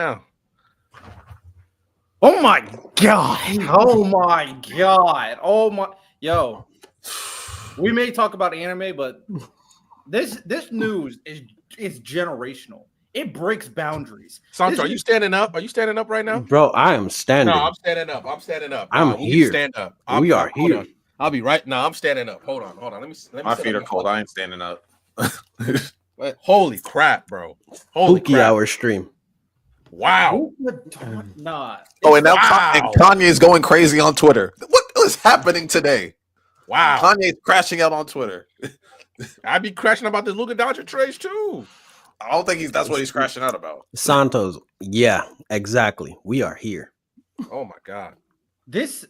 now. Oh my god! Oh my god! Oh my yo! We may talk about anime, but this news is generational. It breaks boundaries. Sancho, are you standing up? Are you standing up right now? Bro, I am standing. No, I'm standing up. I'm standing up. I'm we here. Can stand up. We are hold here. on. I'll be right now. I'm standing up. Hold on. Let me. My feet are cold. I ain't standing up. Holy crap, bro! Holy Spooky hour stream. Wow. Nah. Oh, and now Kanye's going crazy on Twitter. What is happening today? Wow. Kanye's crashing out on Twitter. I'd be crashing about this Luka Doncic trades too. I don't think that's what he's crashing out about. Santos. Yeah, exactly. We are here. Oh my god. This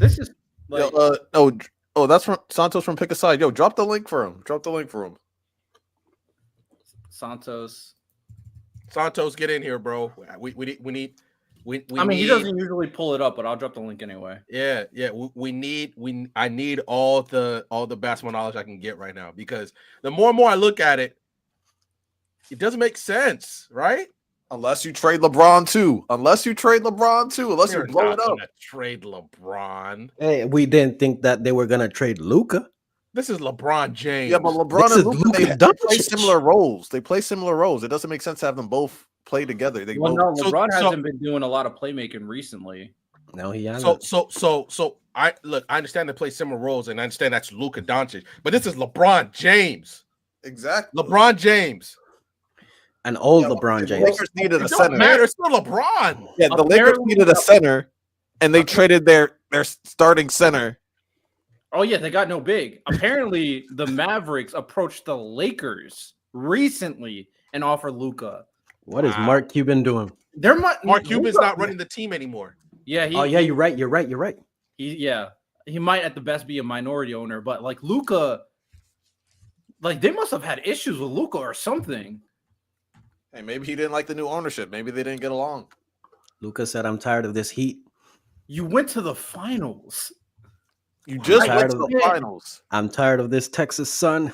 is like oh, that's from Santos from Pick a Side. Yo, drop the link for him. Santos, get in here, bro. We need. I mean, he doesn't usually pull it up, but I'll drop the link anyway. Yeah. I need all the basketball knowledge I can get right now, because the more and more I look at it, it doesn't make sense, right? Unless you trade LeBron too. Unless you blow it up. Trade LeBron. Hey, we didn't think that they were gonna trade Luka. This is LeBron James. Yeah, but LeBron and Luka, they play similar roles. It doesn't make sense to have them both play together. LeBron hasn't been doing a lot of playmaking recently. No, he hasn't. So I understand they play similar roles, and I understand that's Luka Doncic, but this is LeBron James. Exactly. LeBron James. An old LeBron James. The Lakers needed a center. It's still LeBron. Yeah, the Lakers needed a center, and they traded their starting center. Oh yeah, they got no big. Apparently, the Mavericks approached the Lakers recently and offered Luka. What is Mark Cuban doing? Mark Cuban's not running the team anymore. Yeah. You're right. He might at the best be a minority owner, but like Luka, like they must have had issues with Luka or something. Hey, maybe he didn't like the new ownership. Maybe they didn't get along. Luka said, "I'm tired of this heat." You went to the finals. You just went to the finals. I'm tired of this Texas sun.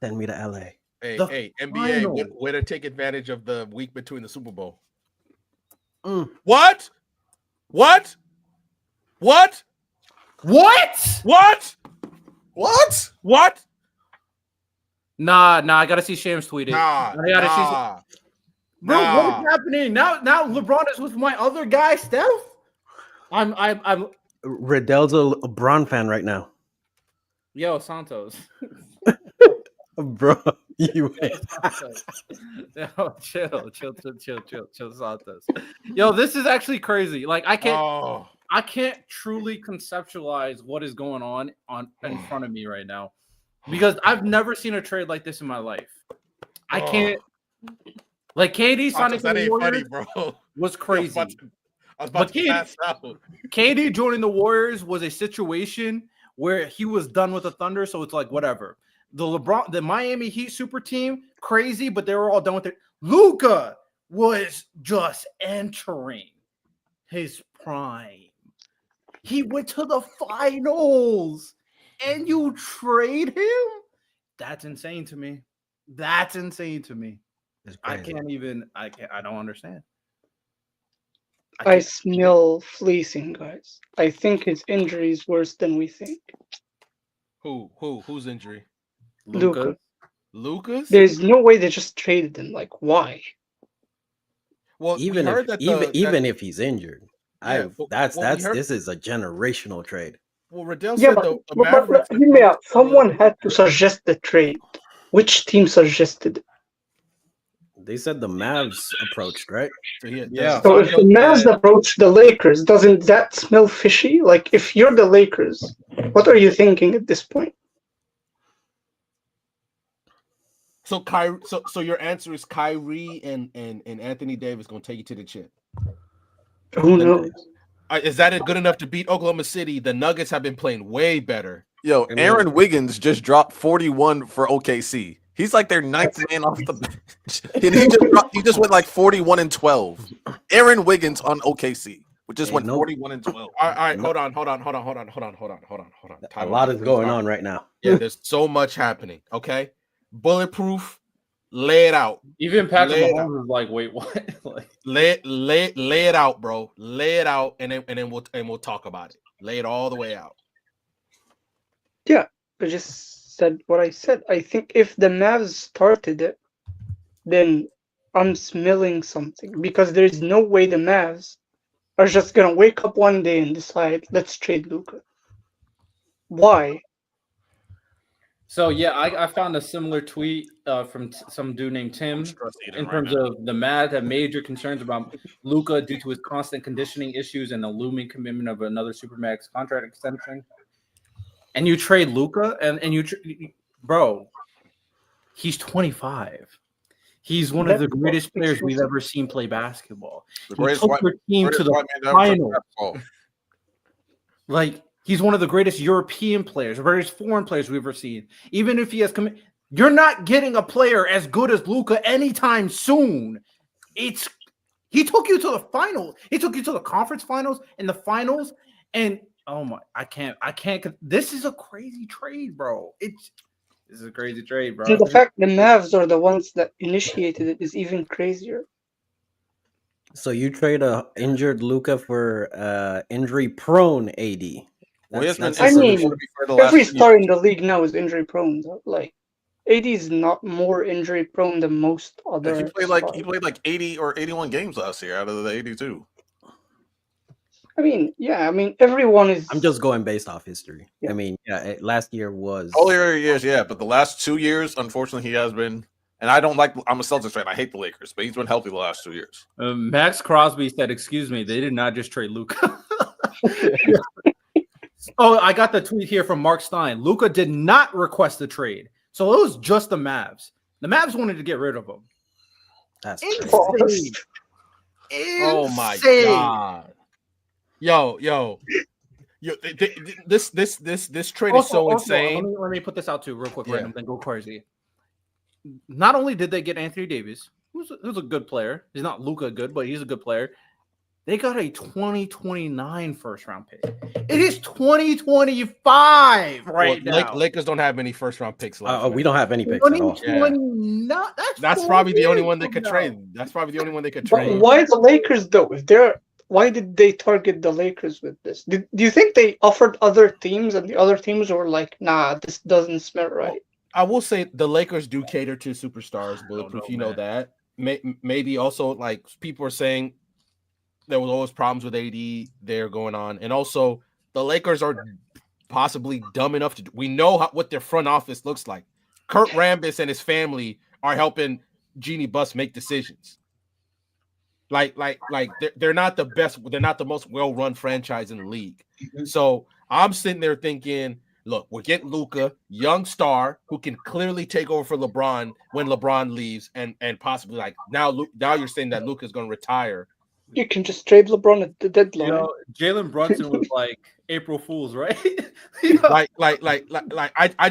Send me to LA. Hey, NBA, way to take advantage of the week between the Super Bowl. What? Nah, I gotta see Shams tweet it. Bro, what is happening? Now LeBron is with my other guy, Steph. I'm Riddell's a LeBron fan right now. Yo, Santos. Bro, you Yo, chill, Santos. Yo, this is actually crazy. Like I can't truly conceptualize what is going on in front of me right now, because I've never seen a trade like this in my life. I can't. Like KD signing for the Warriors was crazy. But KD joining the Warriors was a situation where he was done with the Thunder, so it's like whatever. The Miami Heat super team, crazy, but they were all done with it. Luka was just entering his prime. He went to the finals, and you trade him? That's insane to me. I don't understand. I smell fleecing, guys. I think his injury is worse than we think. Whose injury? Luka. Lucas? There's no way they just traded him. Like, why? Well, even if he's injured, this is a generational trade. Well, Riddell said the Mavericks. Someone had to suggest the trade. Which team suggested it? They said the Mavs approached, right? So if the Mavs approach the Lakers, doesn't that smell fishy? Like, if you're the Lakers, what are you thinking at this point? So so your answer is Kyrie and Anthony Davis going to take you to the chip. Who knows? Is that good enough to beat Oklahoma City? The Nuggets have been playing way better. Yo, Aaron Wiggins just dropped 41 for OKC. He's like their ninth man off the bench. He just went like 41 and 12. Aaron Wiggins on OKC, which just went 41 and 12. All right, hold on. A lot is going on right now. Yeah, there's so much happening. Okay, bulletproof Lay it out. Even Patrick Lay it Mahomes is like, wait, what? Like, lay it out, bro. Lay it out, and then we'll talk about it. Lay it all the way out. Yeah, I just said what I said. I think if the Mavs started it, then I'm smelling something, because there's no way the Mavs are just gonna wake up one day and decide, let's trade Luka. Why? so yeah, I found a similar tweet from some dude named Tim in terms of the Mavs have major concerns about Luka due to his constant conditioning issues and the looming commitment of another Supermax contract extension. And you trade Luka, and bro, he's 25. He's one of the greatest players we've ever seen play basketball. The He took your team to the final. Like, he's one of the greatest European players, the greatest foreign players we've ever seen. Even if he has come, you're not getting a player as good as Luka anytime soon. He took you to the finals. He took you to the conference finals and the finals. And oh my, I can't. This is a crazy trade, bro. This is a crazy trade, bro. And the fact the Mavs are the ones that initiated it is even crazier. So you trade a injured Luka for injury-prone AD. I mean, every star in the league now is injury prone. Like, AD is not more injury prone than most other. He played like 80 or 81 games last year out of the 82. I mean, yeah. I mean, everyone is. I'm just going based off history. Yeah. I mean, yeah. Last year was. Earlier years, yeah, but the last 2 years, unfortunately, he has been. And I don't like. I'm a Celtics fan. I hate the Lakers, but he's been healthy the last 2 years. Max Crosby said, "Excuse me, they did not just trade Luka." Oh, I got the tweet here from Mark Stein. Luka did not request the trade, so it was just the Mavs. The Mavs wanted to get rid of him. That's insane. Oh my god! Yo, this trade is so insane. Let me put this out too, real quick, right? And then go crazy. Not only did they get Anthony Davis, who's a good player. He's not Luka good, but he's a good player. They got a 2029 first round pick. It is 2025 now. Lakers don't have many first round picks left. We don't have any picks at all. Yeah. That's probably the only one they could trade. That's probably the only one they could trade. But why the Lakers though? Why did they target the Lakers with this? Do you think they offered other teams and the other teams were like, nah, this doesn't smell right? I will say the Lakers do cater to superstars, Bulletproof. You know that. Maybe also, like, people are saying there was always problems with AD there going on. And also, the Lakers are possibly dumb enough to – we know what their front office looks like. Kurt Rambis and his family are helping Jeannie Buss make decisions. Like they're not the best – they're not the most well-run franchise in the league. So I'm sitting there thinking – look, we're getting Luka, young star who can clearly take over for LeBron when LeBron leaves, and possibly like now you're saying that Luka's going to retire. You can just trade LeBron at the deadline. You know, Jalen Brunson was like April Fool's, right? I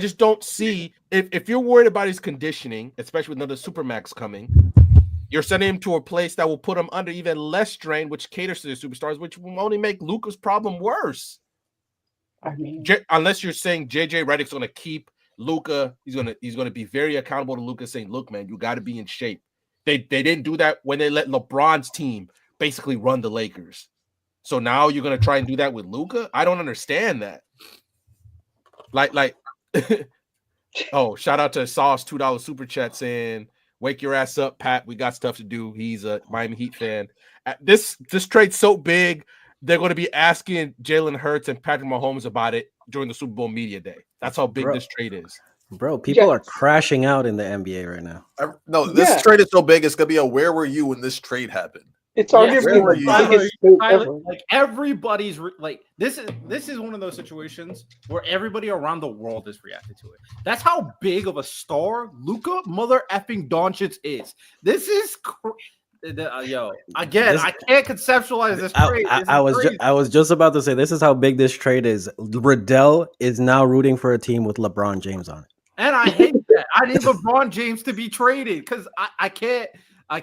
just don't see if you're worried about his conditioning, especially with another Supermax coming. You're sending him to a place that will put him under even less strain, which caters to the superstars, which will only make Luka's problem worse. I mean, unless you're saying JJ Redick's going to keep Luka, he's going to be very accountable to Luka, saying, "Look, man, you got to be in shape." They didn't do that when they let LeBron's team basically run the Lakers. So now you're going to try and do that with Luka? I don't understand that. Like, oh, shout out to Sauce $2 super chat saying, "Wake your ass up, Pat. We got stuff to do." He's a Miami Heat fan. This trade's so big. They're going to be asking Jalen Hurts and Patrick Mahomes about it during the Super Bowl media day. That's how big this trade is. Bro, people are crashing out in the NBA right now. This trade is so big, it's going to be a where were you when this trade happened? It's arguably the biggest trade ever. Like, everybody's like this is one of those situations where everybody around the world is reacting to it. That's how big of a star Luka mother effing Doncic is. This is I can't conceptualize this trade. I was just about to say this is how big this trade is. Riddell is now rooting for a team with LeBron James on it, and I hate that. I need LeBron James to be traded because I can't. I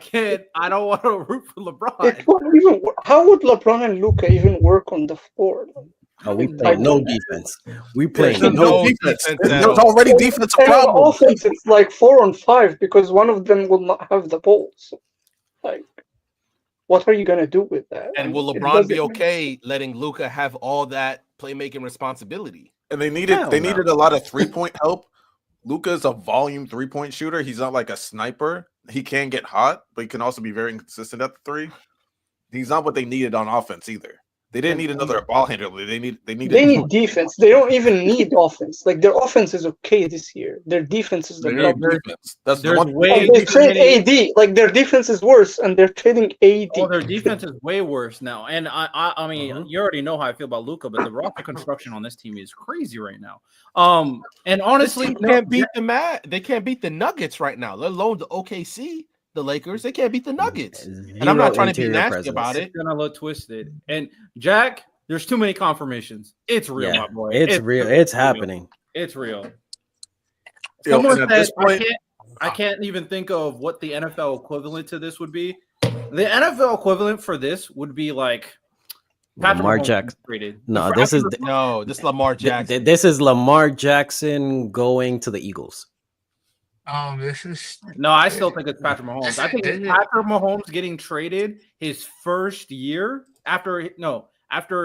don't want to root for LeBron. How would LeBron and Luka even work on the floor? we play no defense. We play There's no no defense. defense There's at all. already defensive And on problems. offense, it's like 4-on-5 because one of them will not have the ball. So, like, what are you gonna do with that? And will it LeBron be doesn't- okay letting Luka have all that playmaking responsibility? And they needed Hell no. needed a lot of 3-point help. Luka's a volume 3-point shooter. He's not like a sniper. He can get hot, but he can also be very inconsistent at the 3. He's not what they needed on offense either. They didn't need another ball handler. They need defense. They don't even need offense. Like, their offense is okay this year. Their defense is the they problem. need defense. That's the There's one. way And they too trade many. AD. Like, their defense is worse, and they're trading AD. Oh, their defense is way worse now. And I mean, Uh-huh. you already know how I feel about Luka, but the roster construction on this team is crazy right now. And honestly, They can't beat They can't beat the Nuggets right now. Let alone the OKC, the Lakers. They can't beat the Nuggets. And I'm not trying to be nasty about it. It's gonna look twisted. And Jack, there's too many confirmations. It's real, Yeah, my boy. it's real. It's happening. It's real. Yo, Someone and at said this point, I can't even think of what the NFL equivalent to this would be. The NFL equivalent for this would be like Lamar Mahomes Jackson. traded. No, this is No, this is Lamar Jackson. this is Lamar Jackson going to the Eagles. This is No, I still think it's Patrick Mahomes. I think This is- Patrick Mahomes getting traded his first year after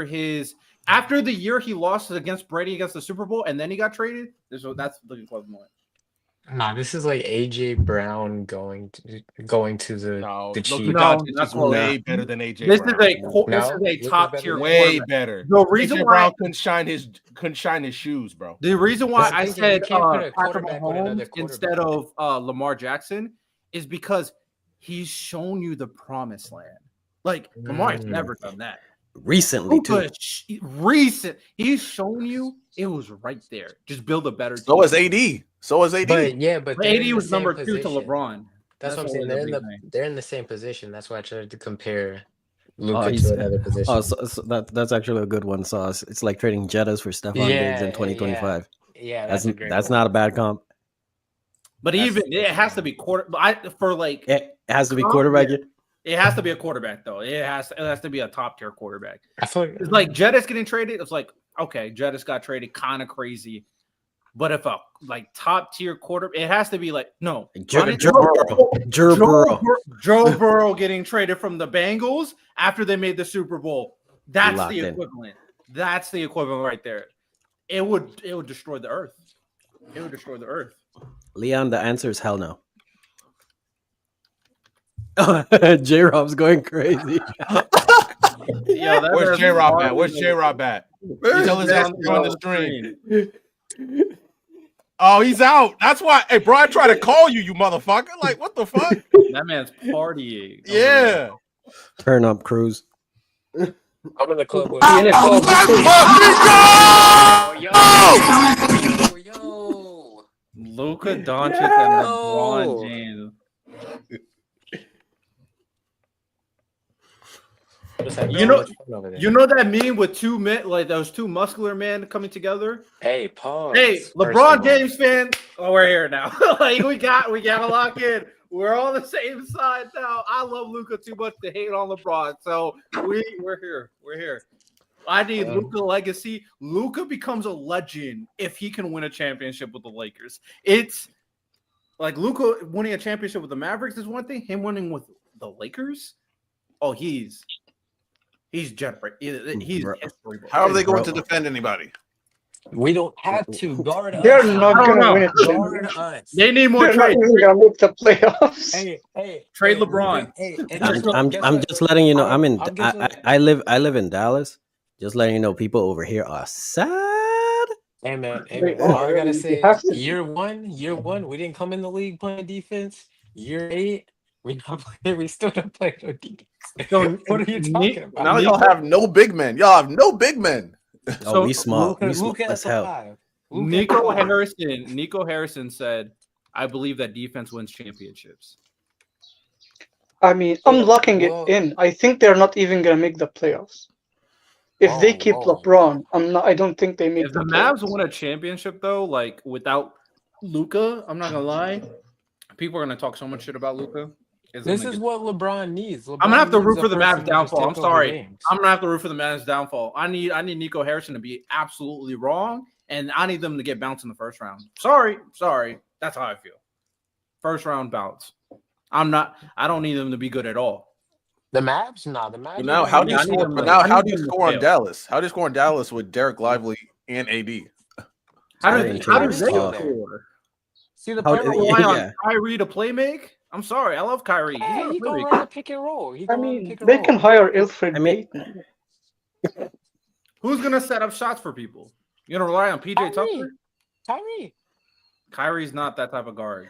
the year he lost against Brady against the Super Bowl, and then he got traded. That's the equivalent. this is like AJ Brown going to the No, the Luka Chiefs. No, Doncic not is close. way better than AJ This Brown. is a No, this is a top tier way quarterback. better. The reason AJ why Brown couldn't shine his shoes, bro. The reason why That's the I thing, said you can't put a Patrick quarterback with another Mahomes instead quarterback. of Lamar Jackson is because he's shown you the promised land. Like Lamar has never done that. Recently too. He's shown you it was right there. Just build a better team. so is AD. So is AD. But yeah, but they're in AD the was same number 2 to position. LeBron. That's what I'm what saying. was the They're in the same position. That's why I tried to compare Oh, Luka he's- to another position. Oh, so that's actually a good one, Sauce. It's like trading Jettas for Stephon Diggs in Yeah, 2025. yeah, That's a great that's one. not a bad comp. But even it has to be for like It has to be Comp, quarterback. yeah. It has to be a quarterback though. It has to be a top tier quarterback. I feel like It's like Jettis getting traded. It's like, okay, Jettis got traded, kind of crazy. But if a like top tier quarter, it has to be like no. Joe Joe Burrow. Joe Burrow getting traded from the Bengals after they made the Super Bowl. That's Locked the in. equivalent. That's the equivalent right there. It would destroy the earth. It would destroy the earth. Leon, the answer is hell no. J Rob's going crazy. Yo, Where's J Rob at? Where's J Rob at? Tell his ass to join the stream. Oh, he's out. That's why. Hey, bro, I tried to call you, you motherfucker. Like, what the fuck? That man's partying. Yeah. Turn up, Cruz. I'm in the club with yo. Luka Doncic and LeBron James. You know that meme with two men, like those two muscular men coming together. Hey, pause. Hey, First LeBron of all. James fan. Oh, we're here now. Like we gotta lock in. We're on the same side now. I love Luka too much to hate on LeBron, so we're here. We're here. I need Luka legacy. Luka becomes a legend if he can win a championship with the Lakers. It's like Luka winning a championship with the Mavericks is one thing. Him winning with the Lakers, oh, he's history. How are they going to defend anybody? We don't have to guard us. They're not I don't gonna know. win it. Guard us. They need more They're not trades. even gonna make the playoffs. Hey, Trade LeBron. I'm just letting you know. I'm in. I'll get to- I live in Dallas. Just letting you know, people over here are sad. Hey man, Wait, all I gotta you say, have to- year one, we didn't come in the league playing defense. Year 8, we still don't play no defense. So, What are you talking about? Now y'all have no big men. Y'all have no big men. Oh, we small. Luka- We small Luka as at hell. 5. Luka at Nico 5. Harrison said, "I believe that defense wins championships." I mean, I'm locking Well- it in. I think they're not even gonna make the playoffs. If they keep Whoa. LeBron, I don't think they make If the playoffs. Mavs win a championship, though, like without Luka, I'm not gonna lie, people are gonna talk so much shit about Luka. This is what LeBron needs. I'm gonna have to root for the person Mavs to just downfall. I'm take over sorry. games. I'm gonna have to root for the Mavs downfall. I need Nico Harrison to be absolutely wrong, and I need them to get bounced in the first round. Sorry. That's how I feel. First round bounce. I don't need them to be good at all. The Mavs? Nah, the Mavs. But now, how do you I need score? them But to- now, I how need do you them to score on fail. Dallas? How do you score on Dallas with Derek Lively and AD? How Very does intriguing they stuff. score? See the How- They problem. rely on yeah. Kyrie to play make? I'm sorry. I love Kyrie. He's Hey, not a he gonna playmaker. run the pick and roll. He I gonna run the mean, pick and they roll. can hire Ilfred I mean- Payton. Who's gonna set up shots for people? You gonna rely on PJ Tucker? Kyrie. Kyrie's not that type of guard.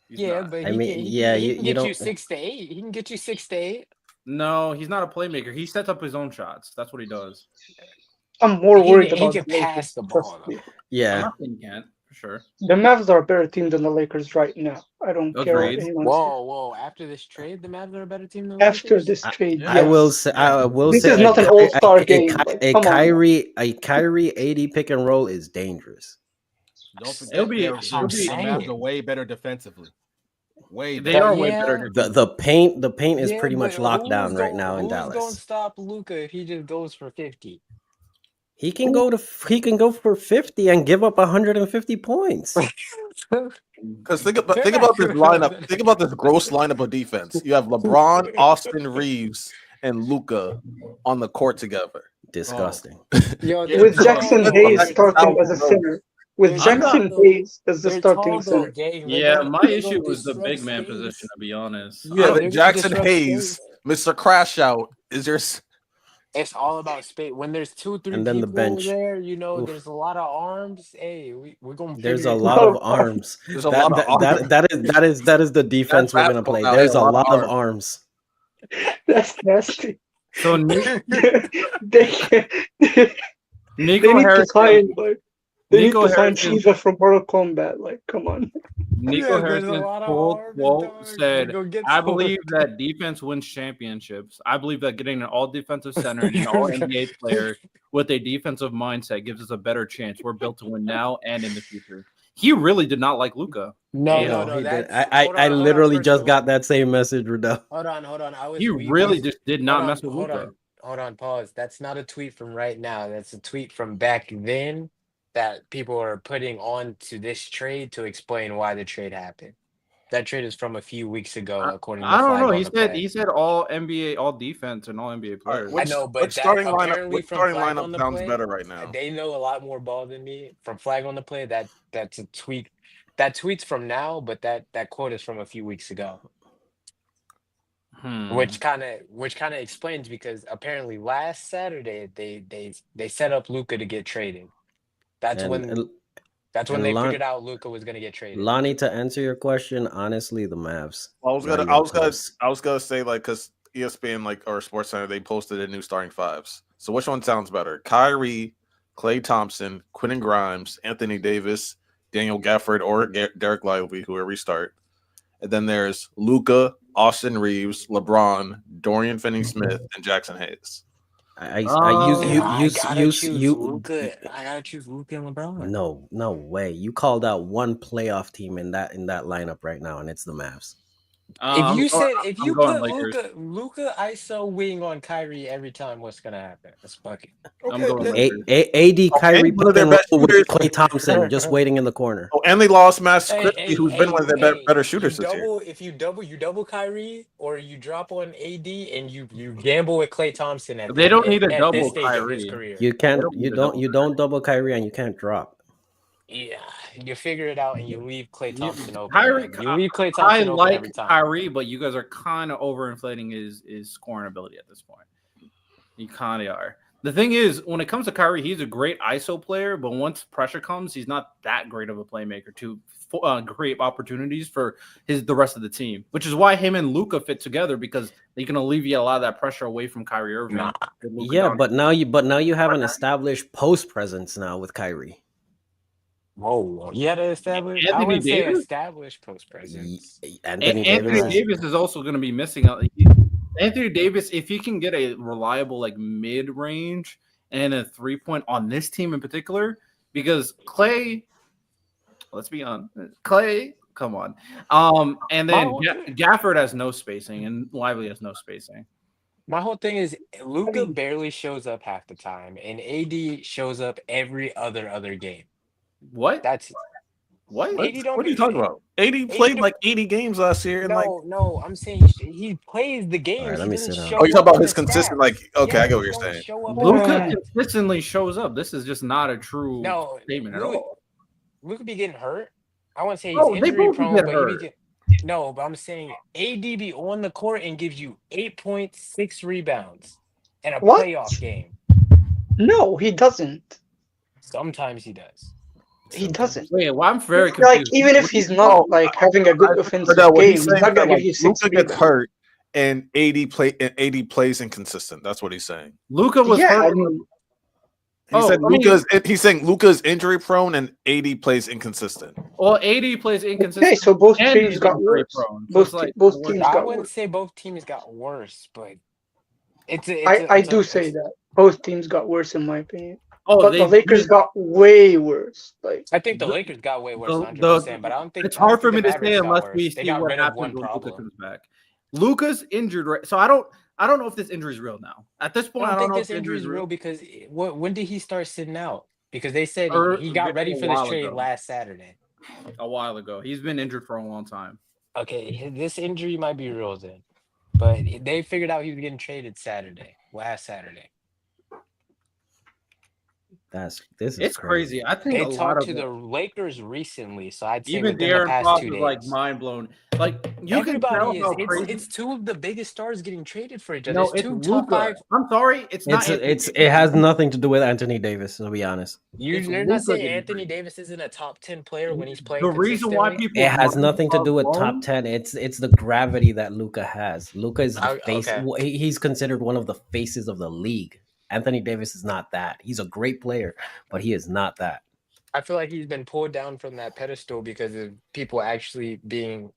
He's Yeah, not. but I he mean, can, he yeah, can, he you- can you get you don't- 6 to 8. He can get you 6 to 8. No, he's not a playmaker. He sets up his own shots. That's what he does. I'm more worried He about can the Lakers. pass the Trust ball. me. I'm Yeah. not saying he can't, for sure. The Mavs are a better team than the Lakers right now. I don't care what Agreed. anyone says. Whoa! After this trade, the Mavs are a better team than the After Lakers? this trade, yeah. I will yes. say. I will This say. is not an all-star game. Like, come on. A Kyrie AD pick and roll is dangerous. Don't It'll forget, be- the it'll be- Mavs are way better defensively. Way They better. are way Yeah. better. The paint is Yeah, pretty much but locked down who's right gon- now in Who's going to Dallas. stop Luka if he just goes for 50? He can go for 50 and give up 150 points. Because think about this lineup. Think about this gross lineup of defense. You have LeBron, Austin Reeves, and Luka on the court together. Disgusting. Yo, Yeah, With they're Jackson tall, Hayes that's starting how as a it goes. center. With They're Jackson tall, Hayes as the They're starting tall, though, center. gang. They're Yeah, gonna- my they're issue gonna was the disrupt big man space. position, to be honest. Yeah, they're then gonna Jackson disrupt Hayes, space. Mr. Crash Out, is your. It's all about space. When there's 2, 3 And then the people bench. there, Oof. there's a lot of arms. Hey, we're gonna. There's figure a it lot out. of arms. There's a lot of arms. That is the defense we're gonna basketball play. now, There's yeah, a lot of arms. arms. That's nasty. So they can, Nico they need to Harrison, sign like they Nico need to sign Harrison- Shiva from Mortal Kombat. Like, come on. Nico Yeah, there's a Harrison's lot of full arms, quote dog. said, We gonna get I some. believe that defense wins championships. I believe that getting an all defensive center and an all NBA player with a defensive mindset gives us a better chance. We're built to win now and in the future. He really did not like Luka. No, Yeah. no, no. He did. That's, I hold on, hold on, literally first just of got all. that same message, Riddell. Hold on. He we really was- just did not hold mess with on, Luka. Hold on, pause. That's not a tweet from right now. That's a tweet from back then that people are putting on to this trade to explain why the trade happened. That trade is from a few weeks ago, according to I don't Flag know. on He the said Play. he said all NBA, all defense, and all NBA players. I know, but which that starting lineup? apparently Which from starting Flag on lineup the sounds Play, better right now? they know a lot more ball than me. From Flag on the Play, that's a tweet. That tweet's from now, but that quote is from a few weeks ago. Which kind of explains, because apparently last Saturday they set up Luka to get traded. That's And- when and- that's when and they Lon- figured out Luka was going to get traded. Lonnie, to answer your question, honestly, the Mavs. I was Not gonna even close. say, like, because ESPN, like, or Sports Center, they posted a new starting fives. So which one sounds better? Kyrie, Klay Thompson, Quentin Grimes, Anthony Davis, Daniel Gafford, or Derek Lively, who will restart. And then there's Luka, Austin Reeves, LeBron, Dorian Finney-Smith, and Jackson Hayes. I gotta you choose Luka. I gotta choose Luka and LeBron. No way. You called out one playoff team in that lineup right now, and it's the Mavs. If you going put Lakers. Luka ISO wing on Kyrie every time, what's gonna happen? Let's bucket. I'm going then- Lakers. AD Kyrie one of pick their and best roll with shooters- Klay Thompson just waiting in the corner. Oh, and they lost Max Hey, Christie, who's been one of their better shooters this year. If you double Kyrie, or you drop on AD and you gamble with Klay Thompson at They don't need a at double this stage of his Kyrie. career. You can't. don't You need a don't. double You don't double Kyrie, and you can't drop. Yeah, you figure it out and you leave Klay Thompson open. Kyrie, You leave Klay I Thompson open every like time. Kyrie, but you guys are kind of overinflating his scoring ability at this point. You kind of are. The thing is, when it comes to Kyrie, he's a great ISO player, but once pressure comes, he's not that great of a playmaker to create opportunities for the rest of the team. Which is why him and Luka fit together, because they can alleviate a lot of that pressure away from Kyrie Irving. Nah. with Luka Yeah, Doncic. but now you have an established post presence now with Kyrie. Whoa, you had to establish. I Anthony wouldn't say Davis? established post presence. Anthony Anthony Davis. Davis is also going to be missing out. Anthony Davis, if he can get a reliable like mid range and a 3-point on this team in particular, because Klay, let's be honest, Klay Come on. And then Gafford has no spacing and Lively has no spacing. My whole thing is Luka barely shows up half the time, and AD shows up every other game. What? That's what? AD don't What are you talking about? AD played like 80 games last year, and no, I'm saying he plays the games. All right, let he me doesn't sit down. show Oh, you talking up about in his the consistent? stats. Like, okay, I get what he you're don't saying. show up Luka consistently shows up. This is just not a true statement at all. Luka be getting hurt. I wouldn't say he's Oh, they injury both prone, get but hurt. no, but I'm saying AD be on the court and gives you 8 points, 6 rebounds in a What? playoff game. No, he doesn't. Sometimes he does. He doesn't. Wait, well, I'm very It's like, confused. even if he's not like having a good offensive What game, he's he's saying not is gonna that, give you 6 Luka gets rebounds. hurt and AD plays inconsistent. That's what he's saying. Luka was hurt. I mean, He's saying Luka's injury prone and AD plays inconsistent. Well, AD plays inconsistent. okay, so both and teams he's got injury worse. prone. So Both it's like, teams I got wouldn't worse. say both teams got worse, but I do say that both teams got worse in my opinion. Oh, but the Lakers got way worse. Like, I think the Lakers got way worse, 100%. But I don't think it's hard for me to Mavericks say got unless worse. we They see got what rid of happens one when Luka problem. comes back. Luka's injured, right? So I don't know if this injury is real now. At this point, I don't think know this if injury is real because when did he start sitting out? Because they said he got ready for a this while trade ago. last Saturday. A while ago. He's been injured for a long time. Okay, this injury might be real then. But they figured out he was getting traded last Saturday. It's crazy. I think they a lot talked of to the Lakers recently, so I'd say even within the De'Aaron past Fox 2 is days. like mind blown. Like you Everybody can tell how crazy. it's two of the biggest stars getting traded for each other. No, it's it's two Luka. top 5. I'm sorry, it's not. It has nothing to do with Anthony Davis. To be honest, You're not saying Anthony Davis isn't a top 10 player when he's playing. The reason why people it has nothing to do with top 10. It's the gravity that Luka has. Luka is the face. Okay. He's considered one of the faces of the league. Anthony Davis is not that. He's a great player, but he is not that. I feel like he's been pulled down from that pedestal because of people actually being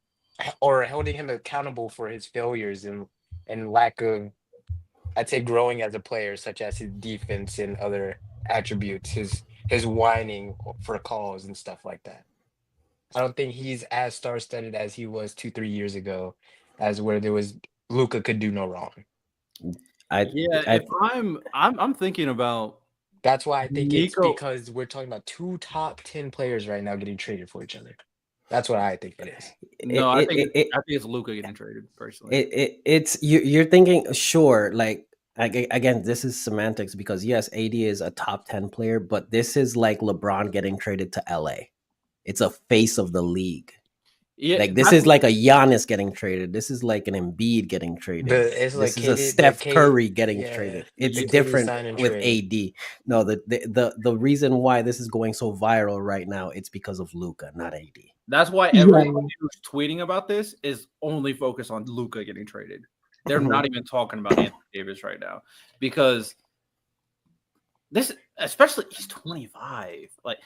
or holding him accountable for his failures and lack of, I'd say, growing as a player, such as his defense and other attributes, his whining for calls and stuff like that. I don't think he's as star-studded as he was 2-3 years ago, as where there was Luka could do no wrong. If I'm thinking about. That's why I think it's because we're talking about 2 top 10 players right now getting traded for each other. That's what I think it is. No, I think it's Luka getting traded personally. It's you're thinking sure, like again, this is semantics because yes, AD is a top 10 player, but this is like LeBron getting traded to LA. It's a face of the league. Yeah, like this is like a Giannis getting traded. This is like an Embiid getting traded. This is a Steph Curry getting traded. It's different with AD. No, the reason why this is going so viral right now, it's because of Luka, not AD. That's why everybody who's tweeting about this is only focused on Luka getting traded. They're not even talking about Anthony Davis right now because this, especially he's 25. Like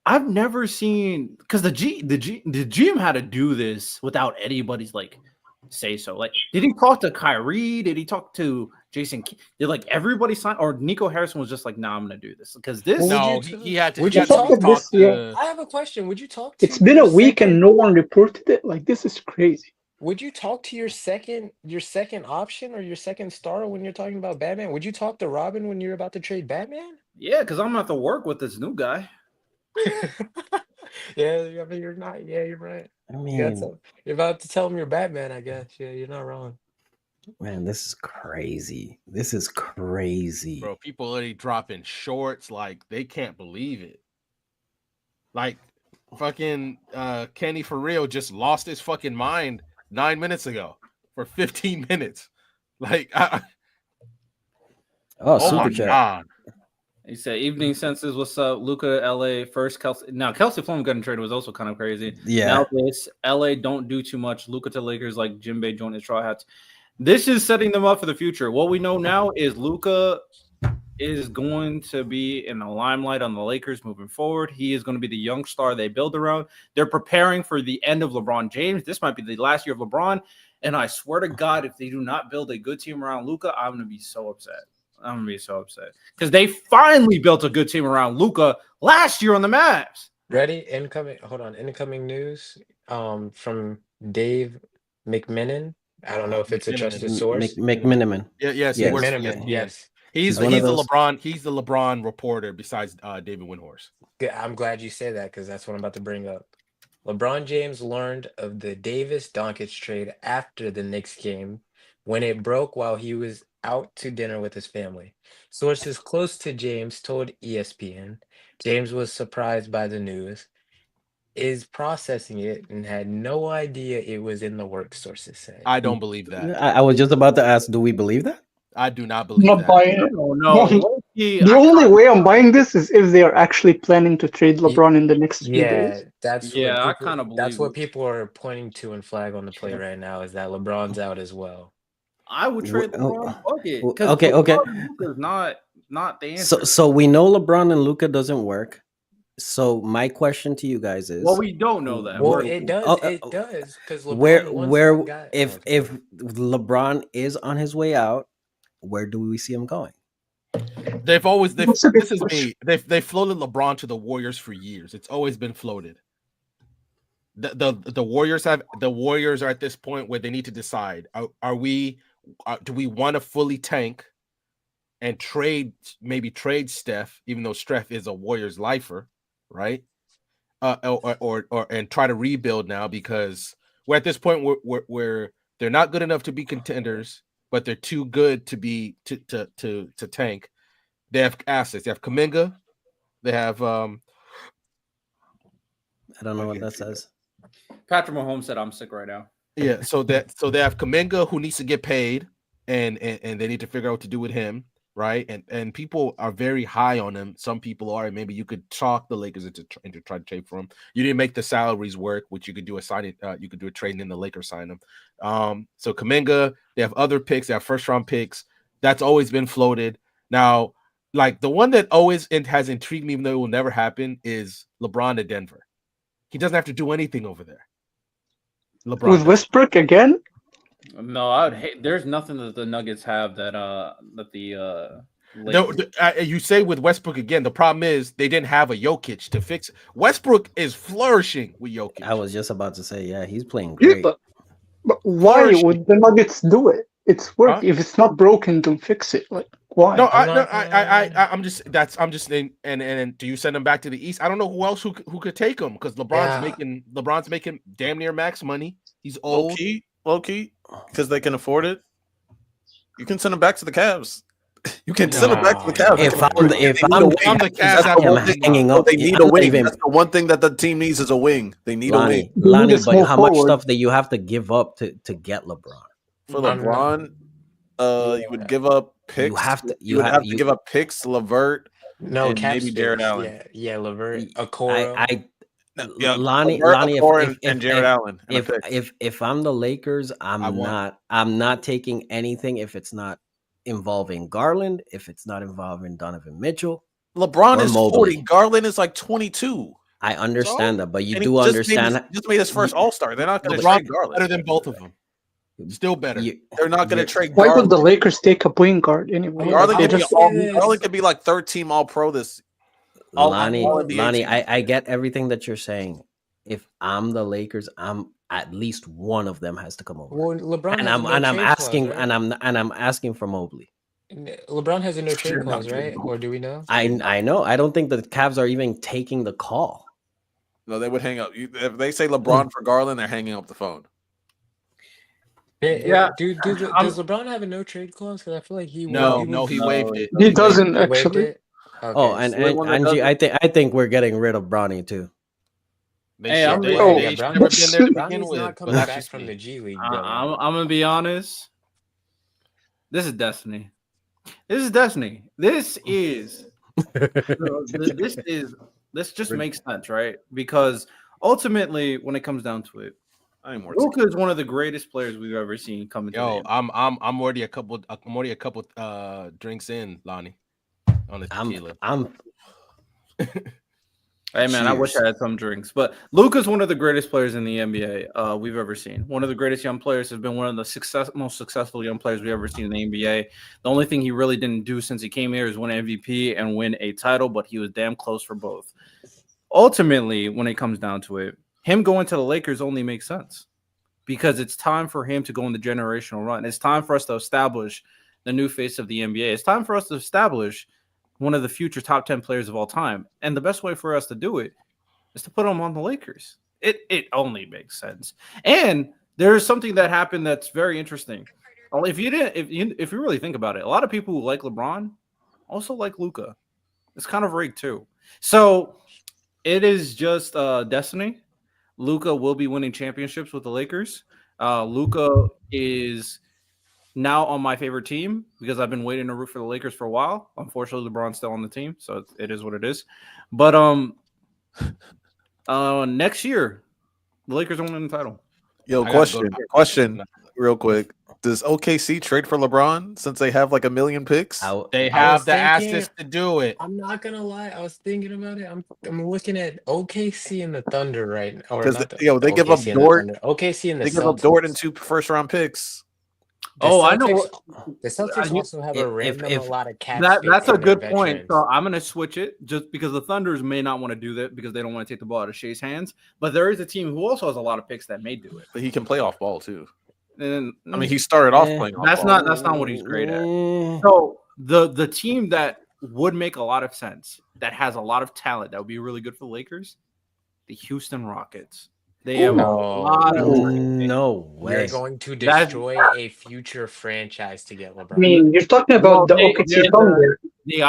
I've never seen because the GM had to do this without anybody's like say so. Like, did he talk to Kyrie? Did he talk to Jason? Did like everybody sign? Or Nico Harrison was just like, "Nah, I'm gonna do this because this." No, he had to. Would you talk to this? Yeah. I have a question. Would you talk to? It's been a week and no one reported it. Like, this is crazy. Would you talk to your second option or your second star when you're talking about Batman? Would you talk to Robin when you're about to trade Batman? Yeah, because I'm gonna have to work with this new guy. Yeah, I mean you're not. Yeah, you're right. I mean, you're about to tell him you're Batman, I guess. Yeah, you're not wrong. Man, this is crazy. This is crazy, bro. People already dropping shorts like they can't believe it. Like fucking Kenny for real just lost his fucking mind 9 minutes ago for 15 minutes. Like, super chat. God. He said, "Evening senses. What's up, Luka? LA first. Kelsey. Now Kelsey Plum getting traded was also kind of crazy. Yeah. Now this LA don't do too much. Luka to Lakers like Jimbe joining Straw Hats. This is setting them up for the future. What we know now is Luka is going to be in the limelight on the Lakers moving forward. He is going to be the young star they build around. They're preparing for the end of LeBron James. This might be the last year of LeBron. And I swear to God, if they do not build a good team around Luka, I'm going to be so upset. I'm going to be so upset because they finally built a good team around Luka last year on the Mavs. Ready? Incoming. Hold on. Incoming news. From Dave McMenamin. I don't know if it's a trusted source. McMiniman. Yeah, yes, he works for McMenamin. ESPN. Yes. He's one of those. He's the LeBron reporter besides David Windhorst. Good. I'm glad you say that because that's what I'm about to bring up. LeBron James learned of the Davis-Doncic trade after the Knicks game when it broke while he was out to dinner with his family. Sources close to James told ESPN James was surprised by the news, is processing it, and had no idea it was in the works, sources say. I don't believe that. I was just about to ask, do we believe that? I do not believe Not that. buying it. Oh no. The only way I'm buying this is if they are actually planning to trade LeBron in the next few Yeah, days. that's Yeah, I what people, kinda that's what believe it. people are pointing to and flag on the play right now is that LeBron's out as well. I would trade LeBron. Okay. Luka's not the So answer. so we know LeBron and Luka doesn't work. So my question to you guys is, Well, we don't know that. Well, We're- it does. It does because where LeBron once got. if LeBron is on his way out, where do we see him going? They've That's a good this is question. me. They floated LeBron to the Warriors for years. It's always been floated. The Warriors are at this point where they need to decide: do we want to fully tank and maybe trade Steph, even though Steph is a Warriors lifer, right? Or and try to rebuild now because we're at this point where they're not good enough to be contenders, but they're too good to be to tank. They have assets. They have Kuminga. They have I don't know what that says. Patrick Mahomes said, "I'm sick right now." Yeah, so they have Kuminga who needs to get paid, and they need to figure out what to do with him, right? And people are very high on him. Some people are. Maybe you could talk the Lakers into try to trade for him. You didn't make the salaries work, which you could do a signing. You could do a trade, and then the Lakers sign him. So Kuminga, they have other picks. They have first round picks. That's always been floated. Now, like the one that always has intrigued me, even though it will never happen, is LeBron to Denver. He doesn't have to do anything over there. LeBron With Westbrook again? No, I would hate. There's nothing that the Nuggets have that the you say with Westbrook again. The problem is they didn't have a Jokic to fix it. Westbrook is flourishing with Jokic. I was just about to say, yeah, he's playing Yeah, great. but why would the Nuggets do it? It's work. If it's not broken, don't fix it. Like why? No, I'm just saying. And do you send him back to the East? I don't know who else who could take him because LeBron's making damn near max money. He's old. Low key, because they can afford it. You can send him back to the Cavs. You can send him back to the Cavs. If I'm the Cavs, hanging up. They need a wing. That's the one thing that the team needs is a wing. They need a wing. Lonnie, but how much stuff that you have to give up to get LeBron? For LeBron, you would give up picks. You would have to give up picks, LeVert, no, and maybe Jared Allen. Yeah, LeVert, Okoro. Lonnie, and Jared Allen. If I'm the Lakers, I'm not taking anything if it's not involving Garland, if it's not involving Donovan Mitchell. LeBron is 40. Garland is like 22. I understand that, but you do understand. Just made his first All-Star. They're not going to trade Garland. Better than both of them. Still better. They're not going to trade Why Garland. would the Lakers take a point guard anyway? Garland could be like third team All-Pro this. Lonnie, I get everything that you're saying. If I'm the Lakers, I'm at least one of them has to come over. Well, LeBron and I'm asking clause, right? and I'm asking for Mobley. LeBron has a no trade clause, right? Or do we know? I know. I don't think the Cavs are even taking the call. No, they would hang up. If they say LeBron for Garland, they're hanging up the phone. Yeah, does LeBron have a no trade clause? Because I feel like he waived it. He doesn't actually. Okay, oh, and Angie, I think we're getting rid of Bronny too. Bronny's not coming back from the G League. I'm gonna be honest. This is destiny. This just makes sense, right? Because ultimately, when it comes down to it, Luka is one of the greatest players we've ever seen come into the game. I'm already a couple drinks in, Lonnie, on the tequila. Hey man, cheers. I wish I had some drinks, but Luka's one of the greatest players in the NBA we've ever seen. One of the greatest young players, has been one of the most successful young players we've ever seen in the NBA. The only thing he really didn't do since he came here is win MVP and win a title, but he was damn close for both. ultimately, when it comes down to it, him going to the Lakers only makes sense because it's time for him to go on the generational run. It's time for us to establish the new face of the NBA. It's time for us to establish one of the future top 10 players of all time. And the best way for us to do it is to put him on the Lakers. It only makes sense. And there's something that happened that's very interesting. If you really think about it, a lot of people who like LeBron also like Luka. It's kind of rigged too. So it is just destiny. Luka will be winning championships with the Lakers. Luka is now on my favorite team because I've been waiting to root for the Lakers for a while. Unfortunately, LeBron's still on the team, so it is what it is. But next year, the Lakers are winning the title. Yo, question, real quick. Does OKC trade for LeBron since they have like a million picks? They have the assets to do it. I'm not gonna lie. I was thinking about it. I'm looking at OKC and the Thunder right now. Because they give up Dort. OKC and the they give up Dort and 2 first-round picks. I know. The Celtics also have a lot of cap. That's a good point. So I'm going to switch it just because the Thunders may not want to do that because they don't want to take the ball out of Shea's hands. But there is a team who also has a lot of picks that may do it. But he can play off ball too. And I mean, he started off playing off ball. That's not what he's great at. So the team that would make a lot of sense, that has a lot of talent, that would be really good for the Lakers, the Houston Rockets. They have a lot of no way. You're going to destroy a future franchise to get LeBron. I mean, you're talking about the OKC Thunder. The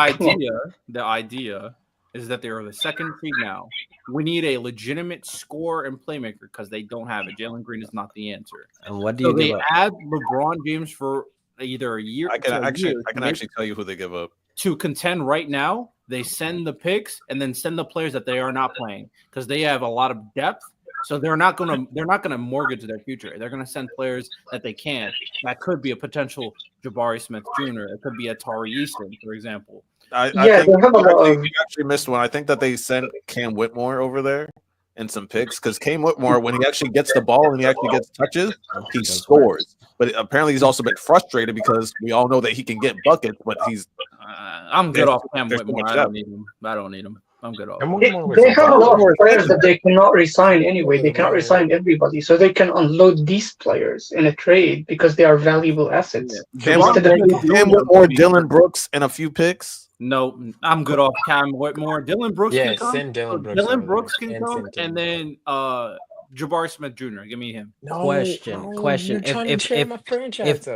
idea is that they are the second seed now. We need a legitimate scorer and playmaker because they don't have it. Jalen Green is not the answer. And what do you they add LeBron James for either a year. I can actually tell you who they give up to contend right now. They send the picks and then send the players that they are not playing because they have a lot of depth. So they're not gonna mortgage their future. They're gonna send players that they can. That could be a potential Jabari Smith Jr. It could be Atari Easton, for example. I think you actually missed one. I think that they sent Cam Whitmore over there and some picks because Cam Whitmore, when he actually gets the ball and he actually gets touches, he scores. But apparently he's also been frustrated because we all know that he can get buckets, but he's. I'm good off Cam Whitmore. I don't need him. I'm good off. They have a lot of players that they cannot resign anyway. They cannot resign everybody, so they can unload these players in a trade because they are valuable assets. Cam Whitmore, Dylan Brooks, and a few picks. No, I'm good off Cam Whitmore. Dylan Brooks can come. Send Dylan Brooks. Dylan Brooks can come, and then Jabari Smith Jr. Give me him. Question. If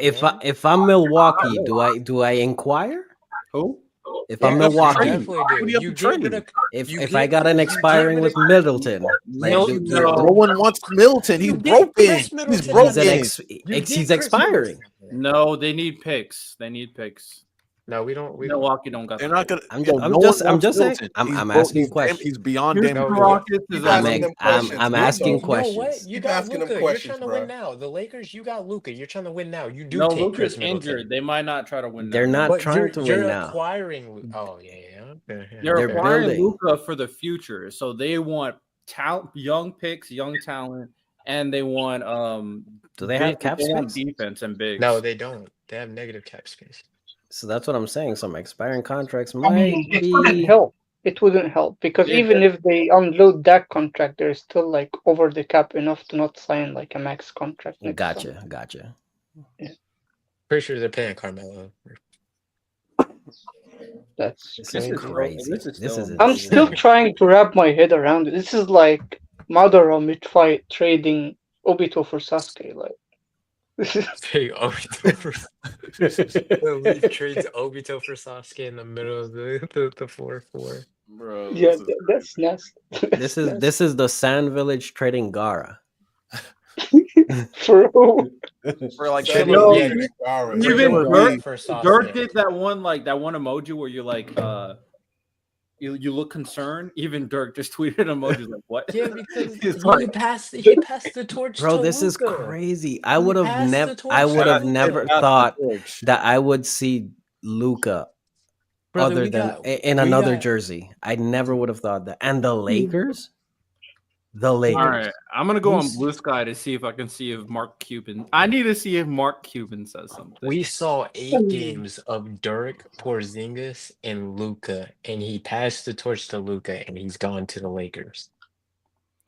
if I'm Milwaukee, do I inquire? Who? If I'm Milwaukee, if I got an expiring with Middleton, no one wants Middleton. He's broken. He's broken. He's expiring. No, they need picks. No, we don't. Milwaukee don't got. They're not gonna. I'm just saying. I'm asking questions. He's beyond damn. I'm asking questions. You got Luka. You're trying to win now. The Lakers, you got Luka. You're trying to win now. You do. No, take Luka's Chris Middleton. injured. They might not try to win. They're not trying to win You're now. acquiring. Oh yeah. They're acquiring Luka for the future, so they want talent, young picks, young talent, and they want Do they have cap space? Defense and bigs. No, they don't. They have negative cap space. So that's what I'm saying. Some expiring contracts I might mean, be. It wouldn't help because even if they unload that contract, they're still like over the cap enough to not sign like a max contract. Gotcha. Yeah. Pretty sure they're paying Carmelo. This is crazy. I'm still trying to wrap my head around it. This is like Madara mid-fight trading Obito for Sasuke. Like, Trades Obito for Sasuke in the middle of the 4-4. Bro, yeah, that's nasty. This is the Sand Village trading Gara. For like Dirk did that one emoji where you're like you look concerned. Even Dirk just tweeted emojis like what? Yeah, because he passed the torch. Bro, to this Luka. is crazy. I would have never thought that I would see Luka other than in another jersey. I never would have thought that. And the Lakers? The Lakers. All right, I'm gonna go on Blue Sky to see if I can see if Mark Cuban. I need to see if Mark Cuban says something. We saw 8 games of Dirk, Porzingis, and Luka, and he passed the torch to Luka, and he's gone to the Lakers.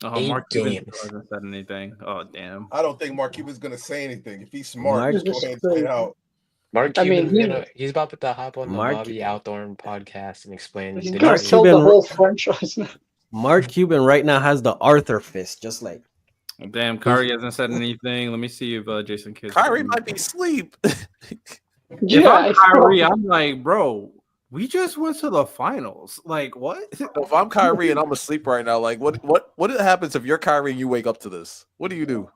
Oh, 8 Mark Cuban games. still hasn't said anything. Oh, damn. I don't think Mark Cuban's gonna say anything. If he's smart, Mark- just go ahead and say it out. Mark I mean, Cuban's he's about to hop on the Mark- Bobby Althorn podcast and explain. He's the gonna Mark trade. sell the Cuban- whole franchise now. Mark Cuban right now has the Arthur fist, just like Damn, Kyrie hasn't said anything. Let me see if Jason Kidd. Kyrie might be asleep. If Yeah, I'm Kyrie, I'm like, bro, we just went to the finals. Like, what? If I'm Kyrie and I'm asleep right now, like what happens if you're Kyrie and you wake up to this? What do you do?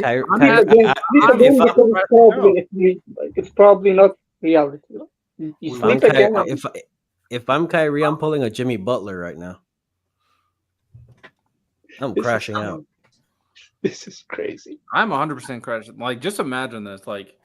Kyrie. I mean, Kyrie- it's probably not reality. You if I'm sleep again. if I'm Kyrie, I'm pulling a Jimmy Butler right now. I'm This is crashing how- out. This is crazy. I'm 100% crashing. Like, just imagine this. Like,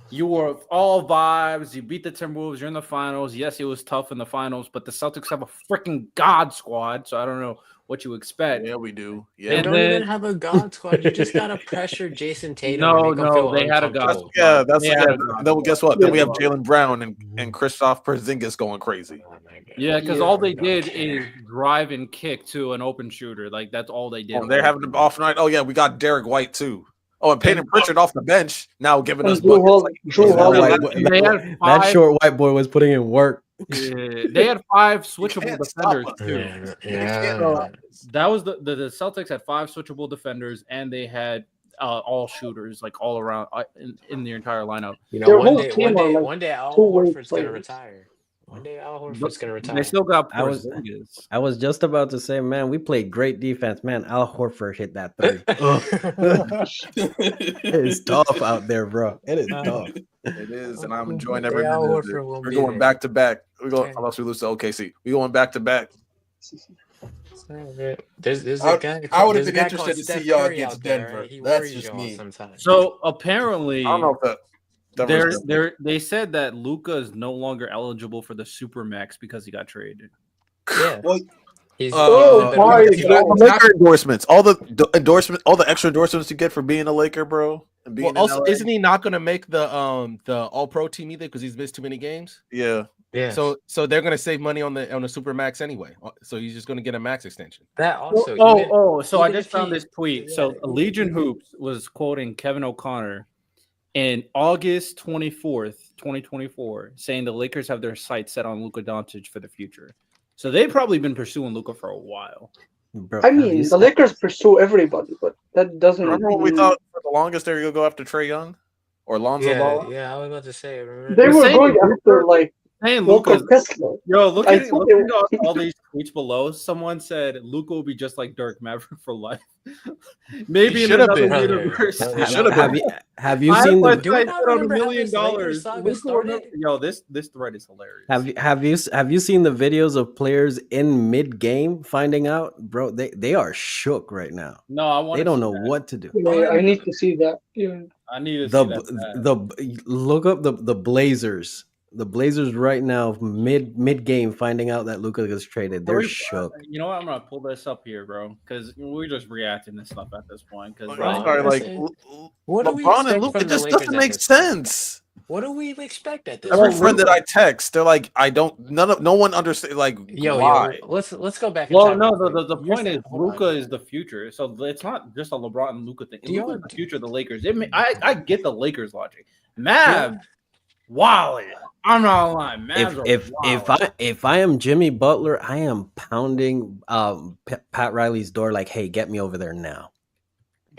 you were all vibes. You beat the Timberwolves. You're in the finals. Yes, it was tough in the finals, but the Celtics have a freaking god squad. So I don't know what you expect. Yeah, we do. You Yeah, And don't then- even have a god squad. You just gotta pressure Jason Tatum. No, to make him feel they had a god uncomfortable. squad. that's Yeah. Then guess what? Then we have Jalen Brown and Kristaps Porzingis going crazy. Oh my God. Yeah, because all they did is drive and kick to an open shooter. Like, that's all they did. Oh, they're having an off night. Oh yeah, we got Derek White too. Oh, and Peyton Pritchard off the bench now giving us And Drew buckets. Drew That Holiday. white boy- They had That five, short white boy was putting in work. yeah, they had 5 switchable can't stop defenders us. too. Yeah. That was the Celtics had 5 switchable defenders, and they had all shooters, like all around in the entire lineup. You Their know, whole team are like one day Al two-way Horford's gonna players. retire. One day Al Horford's gonna retire. They still got I was- Porzingis. I was just about to say, man, we played great defense. Man, Al Horford hit that three. It's tough out there, bro. It is tough. It is, and I'm enjoying Yeah, every minute. of it. Horford won't We're be going there. back to back. We're going Okay. unless we lose to OKC. We going back to back. There's I- a guy. I would have there's a been guy interested called to Steph see y'all Curry against out there, Denver. He That's worries just y'all me. sometimes. So apparently, I don't know if that. they said that Luka is no longer eligible for the Supermax because he got traded. yeah, Well, he's Oh, why is that? Laker endorsements, all the extra endorsements you get for being a Laker, bro, and being Well, also, in LA. isn't he not going to make the All Pro team either because he's missed too many games? Yeah, yeah. So they're going to save money on the Super Max anyway. So he's just going to get a max extension. that also. So I even just if found he- this tweet. yeah, So even- Legion Hoops was quoting Kevin O'Connor in August 24th, 2024, saying the Lakers have their sights set on Luka Doncic for the future. So they've probably been pursuing Luka for a while. Bro, I have mean, you the seen- Lakers pursue everybody, but that doesn't. remember what we thought for the longest? They're gonna go after Trey Young or Lonzo Ball. Yeah, I was about to say. Remember They We're were saying going after like Saying Luka Luka, Tesla. look I at thought looking they at all these tweets below. Someone said Luka will be just like Dirk Maverick for life. Maybe He in should have another been. universe. Brother, should have have been. have you I seen was the Do we like, not put on $1 remember how million. this Lakers saga Luka started? Yo, this thread is hilarious. have you seen the videos of players in mid game finding out, bro? They are shook right now. No, I want. They don't know what to do. Yeah, I need to see that. Yeah. I need to The see that. look up the Blazers. The Blazers right now mid game finding out that Luka gets traded. They're shook. You know what? I'm gonna pull this up here, bro, because we're just reacting to stuff at this point. Because Bro, I'm sorry, like What do we LeBron expect and Luka, from it the just Lakers doesn't at make this point? sense. What do we expect at this Every point? friend that I text, they're like, no one understands. Like, why? Let's go back. in well, time no, real quick. the You're point is saying- hold on. Luka is the future, so it's not just a LeBron and Luka thing. Do you- Luka is the future of the Lakers. I get the Lakers logic. Mavs, wallet. I'm not lying. Mavs If I am Jimmy Butler, I am pounding Pat Riley's door like, hey, get me over there now.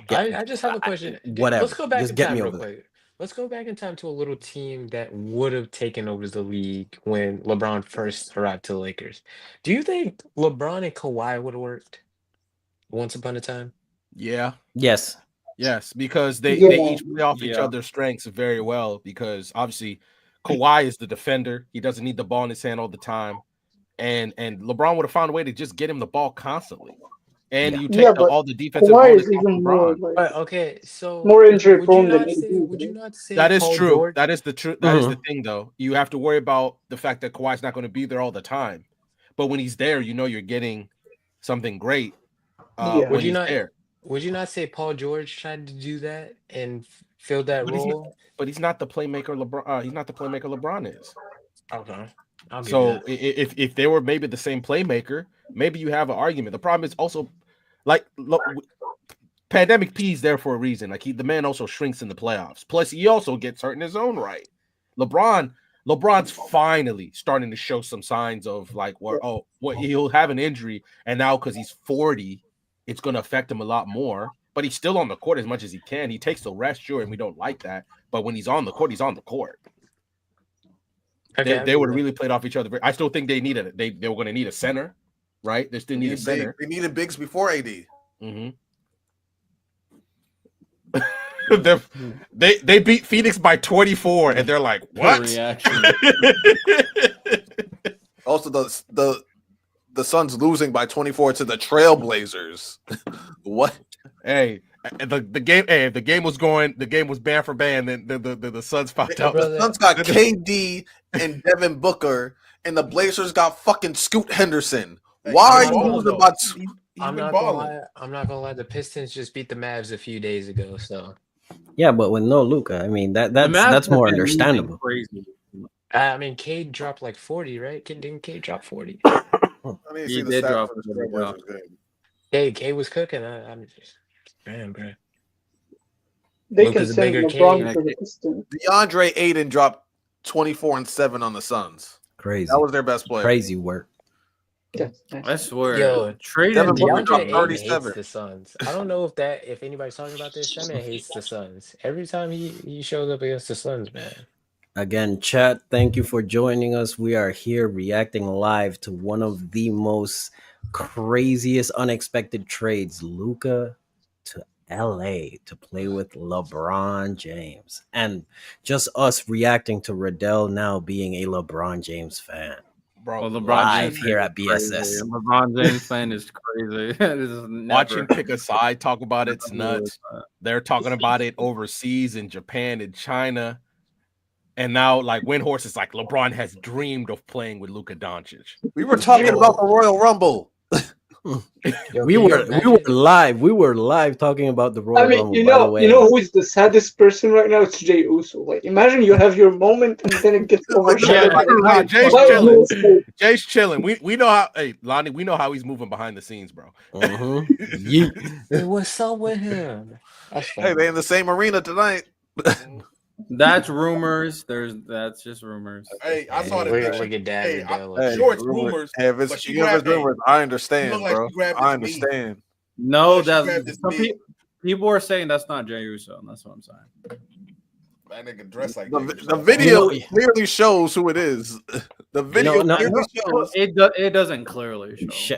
I just have a question. Whatever. Let's go back Just in get time me real over there. quick. Let's go back in time to a little team that would have taken over the league when LeBron first arrived to the Lakers. Do you think LeBron and Kawhi would have worked once upon a time? Yeah. Yes. Yes, because they Yeah. each play off each Yeah. other's strengths very well. Because obviously, Kawhi is the defender; he doesn't need the ball in his hand all the time, and LeBron would have found a way to just get him the ball constantly, and you take Yeah, but all the defensive Kawhi bonus is off even more LeBron. like But okay, so more injury would you prone than not say, AD, would you right? not say That is Paul true. George? That is the truth. That is the thing, though. You have to worry about the fact that Kawhi's not going to be there all the time, but when he's there, you know you're getting something great. Yeah. Would you he's not? there. Would you not say Paul George tried to do that and fill that But he's not, role? but he's not the playmaker LeBron. He's not the playmaker LeBron is. Okay, I'll give you So that. if they were maybe the same playmaker, maybe you have an argument. The problem is also like Pandemic P is there for a reason. Like the man also shrinks in the playoffs. Plus, he also gets hurt in his own right. LeBron's finally starting to show some signs of like he'll have an injury, and now because he's 40, it's going to affect him a lot more. But he's still on the court as much as he can. He takes the rest, sure, and we don't like that. But when he's on the court, he's on the court. Okay, They would have really played off each other. I still think they were going to need a center, right? They still need a center. They needed bigs before AD. Mm-hmm. they beat Phoenix by 24, and they're like, what? Reaction. Also, the Suns losing by 24 to the Trailblazers. What? Hey, the game. Hey, if the game was band for band. Then the Suns popped out. The Suns got KD and Devin Booker, and the Blazers got fucking Scoot Henderson. Why are you losing by? I'm not gonna lie. The Pistons just beat the Mavs a few days ago, so Yeah, but with no Luka, I mean that's more understandable. Crazy. I mean, Cade dropped like 40, right? Didn't Cade drop 40? I need to He see the did stats drop for the 40, Trailblazers game. Hey, Cade was cooking. I'm just, man, bro. They Luka's can a send bigger LeBron king. for the Pistons. DeAndre Ayton dropped 24 and 7 on the Suns. Crazy. That was their best player. Crazy work. That's nice. I swear. Yo, Trading Devin Booker DeAndre dropped Ayton 37. hates the Suns. I don't know if anybody's talking about this. That man hates the Suns. Every time he shows up against the Suns, man. Again, chat, thank you for joining us. We are here reacting live to one of the most craziest unexpected trades. Luka to LA to play with LeBron James. And just us reacting to Riddell now being a LeBron James fan. Bro, Well, LeBron Live James here is at BSS. crazy. LeBron James fan is crazy. Watch him pick a side, talk about it's Never. nuts. They're talking about it overseas in Japan and China. And now, like, Windhorse is like, LeBron has dreamed of playing with Luka Doncic. We were talking about the Royal Rumble. Yo, We can you were imagine? live. We were live talking about the Royal I mean, Rumble, you by the know way. who is the saddest person right now? It's Jay Uso. Like, imagine you have your moment and then it gets overshadowed. Nah, Jay's Why chilling. is this- Jay's chilling. We know how. Hey, Lonnie, we know how he's moving behind the scenes, bro. Yeet. Hey, what's up with him? That's Hey, funny. they in the same arena tonight. That's rumors. That's just rumors. Hey, I saw the Look picture. at Dad Hey, Riddell. Hey, Sure, it's rumors, Hey, if but it's, she you know, if it's grabbed it. rumors, I You understand, look like bro. she grabbed I his knee. understand. No, she grabbed that's his some knee. people are saying that's not Jey Uso. That's what I'm saying. That nigga dressed like The video clearly shows who it is. The video clearly shows. It doesn't clearly show.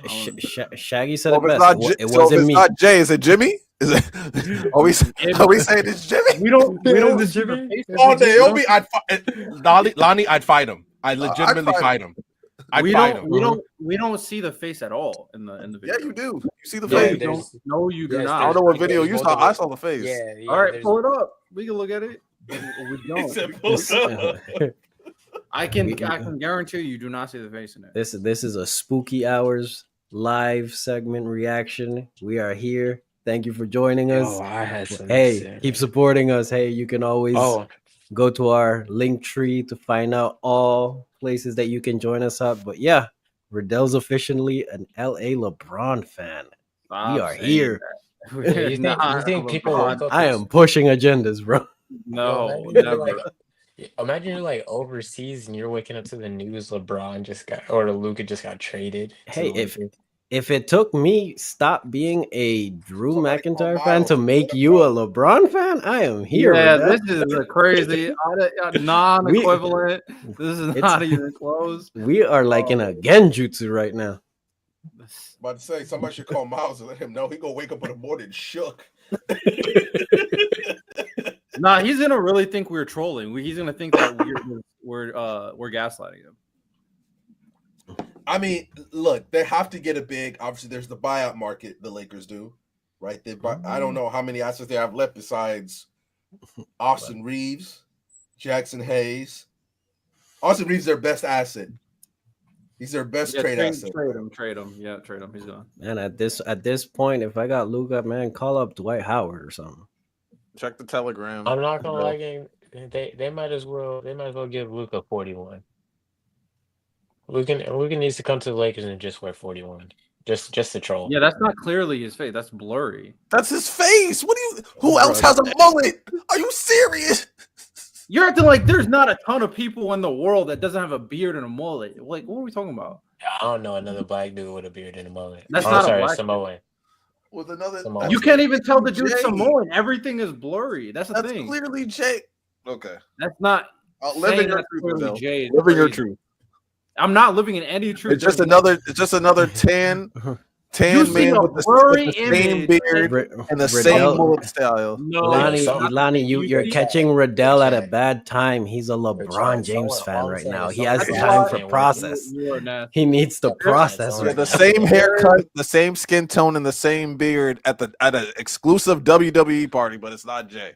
Shaggy said So it if it's best. not, It so wasn't if it's me. not Jay, is it Jimmy? Is it? Are we saying it's Jimmy? We don't Is it see the Jimmy? face. Oh, Naomi, Lonnie, I'd fight him. I'd legitimately I'd fight fight him. I'd fight him. We don't see the face at all in the video. Yeah, you do. You see the Yeah, face. there's- No, you do yes, not. I don't know what video there's you saw. multiple- I saw the face. Yeah. All right, there's- pull it up. We can look at it. We don't. I can guarantee you do not see the face in it. This is a spooky hours live segment reaction. We are here. Thank you for joining us. Oh, I had some. Hey, keep supporting us. Hey, you can always go to our link tree to find out all places that you can join us at. But yeah, Riddell's officially an LA LeBron fan. We are here. You think people woke up? I am pushing agendas, bro. No, never. Imagine you're like overseas and you're waking up to the news LeBron just got or Luka just got traded. Hey, if it took me stop being a Drew McIntyre fan to make you a LeBron fan, I am here. Yeah, this is a crazy non-equivalent. This is not even close. We are like in a genjutsu right now. About to say somebody should call Miles and let him know he gonna wake up in the morning shook. Nah, he's gonna really think we're trolling. He's gonna think that we're gaslighting him. I mean, look, they have to get a big. Obviously, there's the buyout market. The Lakers do, right? I don't know how many assets they have left besides Austin Reeves, Jackson Hayes. Austin Reeves is their best asset. He's their best trade asset. Trade him. Yeah, trade him. He's gone. And at this point, if I got Luka, man, call up Dwight Howard or something. Check the Telegram. I'm not gonna lie, gang. They might as well give Luka 41. Luka needs to come to the Lakers and just wear 41. Just to troll. Yeah, that's not clearly his face. That's blurry. That's his face. Who else has a mullet? Are you serious? You're acting like there's not a ton of people in the world that doesn't have a beard and a mullet. Like, what are we talking about? I don't know another black dude with a beard and a mullet. That's not sorry, a black Samoan. With another, Samoan. You can't even tell the dude Jay. Samoan. Everything is blurry. That's the That's thing. clearly Jay. Okay. That's not. Living your that's truth, clearly though. Jay. Living your truth. I'm not living in any truth. It's just another tan You see man a with the blurry same image. beard and the same mullet style. No, Lonnie, you're see catching Riddell at a bad time. He's a LeBron James fan right now. He has time for process. He needs to process. Yeah, the same haircut, the same skin tone, and the same beard at an exclusive WWE party, but it's not Jay.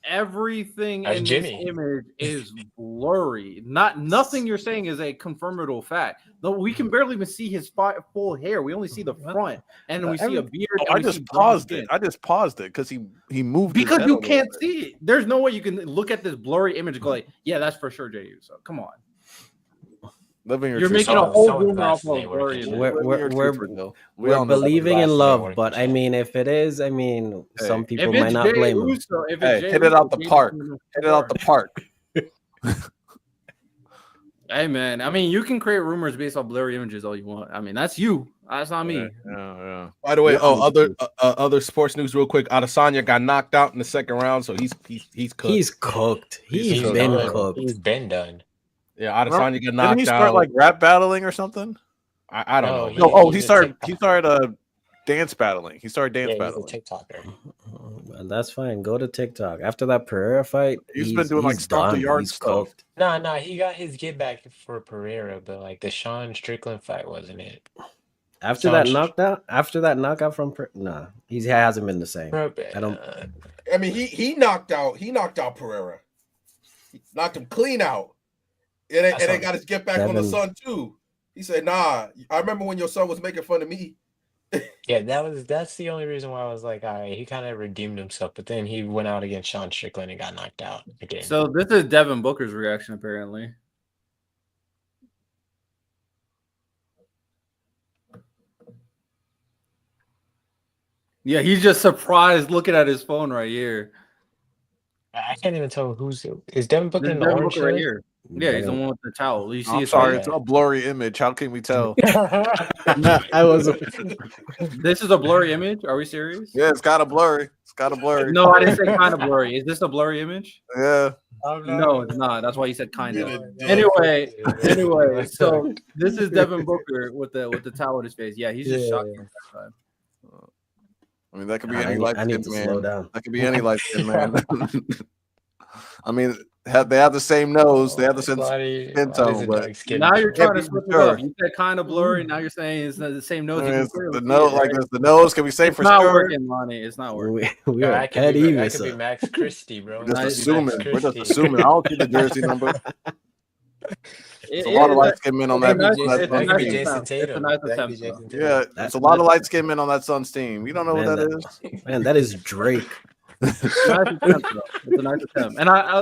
Everything That's in Jimmy. this image is blurry. Nothing you're saying is a confirmable fact. Though we can barely even see his full hair. We only see the front, and then we see a beard. I just paused it. Because he moved. Because you can't see it. There's no way you can look at this blurry image and go like, yeah, that's for sure Jay Uso. Come on. You're making a whole rumor off of blurry. We're believing in love, but I mean, if it is, I mean, some people might not blame him. Hit it out the park. Hit it out the park. Hey man, I mean, you can create rumors based off blurry images all you want. I mean, that's you. That's not me. Yeah. By the way, other sports news real quick. Adesanya got knocked out in the second round, so he's cooked. He's cooked. He's been cooked. He's been done. Yeah, Adesanya got knocked out. Didn't he start like rap battling or something? I don't know. He started dance battling. He started dance battling. He's a TikToker. Well, that's fine. Go to TikTok. After that Pereira fight, he's been doing like stomp the yard stuff. Nah, he got his get back for Pereira, but like the Sean Strickland fight wasn't it. After that knockout from he hasn't been the same. I don't. I mean, he knocked out Pereira. He knocked him clean out, and they got his get back on the son too. He said, "Nah, I remember when your son was making fun of me." Yeah, that's the only reason why I was like, all right, he kind of redeemed himself, but then he went out against Sean Strickland and got knocked out again. So this is Devin Booker's reaction, apparently. Yeah, he's just surprised looking at his phone right here. I can't even tell is Devin Booker in the orange right here. Yeah, he's the one with the towel. You see I'm sorry, it's a blurry image. How can we tell? This is a blurry image. Are we serious? Yeah, it's got a blurry. No, I didn't say kind of blurry. Is this a blurry image? Yeah. No, it's not. That's why you said kind of. Anyway, so this is Devin Booker with the towel in his face. Yeah, he's just shocking. I mean, that could be any light skinned man. Slow down. That could be any light skinned man. I mean, they have the same nose, they have the same skin tone, but now you're trying to switch it up. You said kind of blurry. Now you're saying it's the same nose. The nose, like the nose. Can we say it's for not sure? Working, Lonnie. It's not working. We are that could be Max Christie, bro. We're just assuming. I don't see the jersey number. It's a lot of light skinned men on that. That could be Jason Tatum. Yeah, it's a lot of light skinned men on that Suns team. You don't know what that is? Man, that is Drake. It's a nice attempt, and I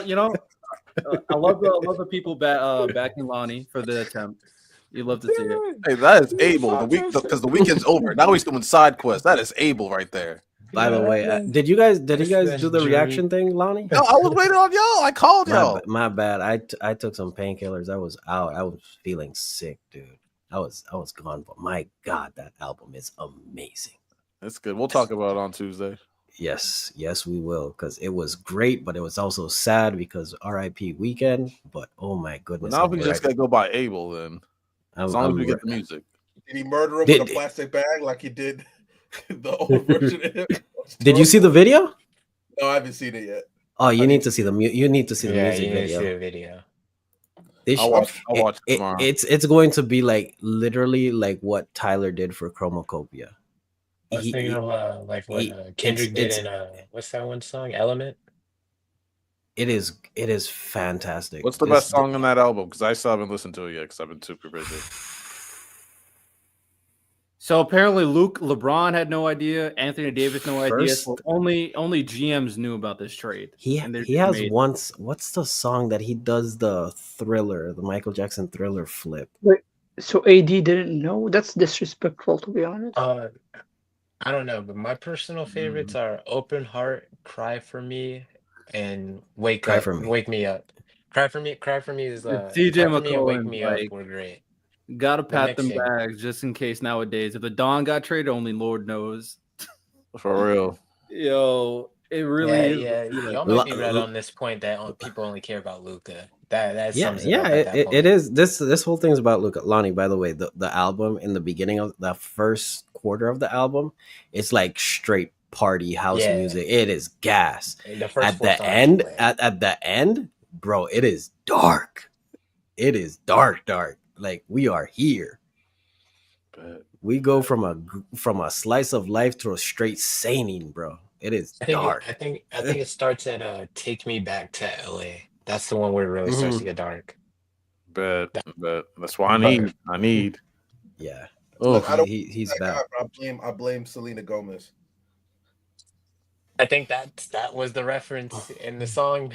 love the people backing Lonnie for the attempt. You love to see it. Hey, that is Abel. Because the weekend's over. Now he's doing side quests. That is Abel right there. By the way, did you guys do the reaction thing, Lonnie? No, I was waiting on y'all. I called y'all. My bad. I took some painkillers. I was out. I was feeling sick, dude. I was gone, but my God, that album is amazing. That's good. We'll talk about it on Tuesday. Yes, we will, because it was great, but it was also sad because R.I.P. Weekend. But oh my goodness! Now we just gotta go by Abel then. As long as we get the music. Did he murder him with a plastic bag like he did the old version? Did you see the video? No, I haven't seen it yet. Oh, you need to see the music video. See the video. I'll watch it tomorrow. It's going to be like literally like what Tyler did for Chromacopia. I was thinking of like what Kendrick did in what's that one song? Element. It is fantastic. What's the best song on that album? Because I still haven't listened to it yet because I've been super busy. So apparently, LeBron had no idea. Anthony Davis no idea. First- So only GMs knew about this trade. He And they're he just has made- once. What's the song that he does the Thriller, the Michael Jackson Thriller flip? So AD didn't know? That's disrespectful, to be honest. I don't know, but my personal favorites are Open Heart, Cry for Me, and Wake Cry Up, for Me. Wake Me Up. Cry for Me is CJ Cry for Me and Wake McCollum, Me like, Up were great. Gotta pat them mixing. back just in case nowadays. If the Don got traded, only Lord knows. For real. Yo, it really is. Yeah. Y'all might be right on this point that people only care about Luka. That sums it up at that point. It is. This whole thing's about Luka. Lonnie, by the way, the album in the beginning of the first quarter of the album, it's like straight party house music. It is gas. The first At the end, at the end, bro, it is dark. It is dark. Like we are here. We go from a slice of life to a straight seinen, bro. It is dark. I think it starts at Take Me Back to LA. That's the one where it really starts to get dark. But that's why I need. Yeah. Oh, he's back. I blame Selena Gomez. I think that was the reference in the song.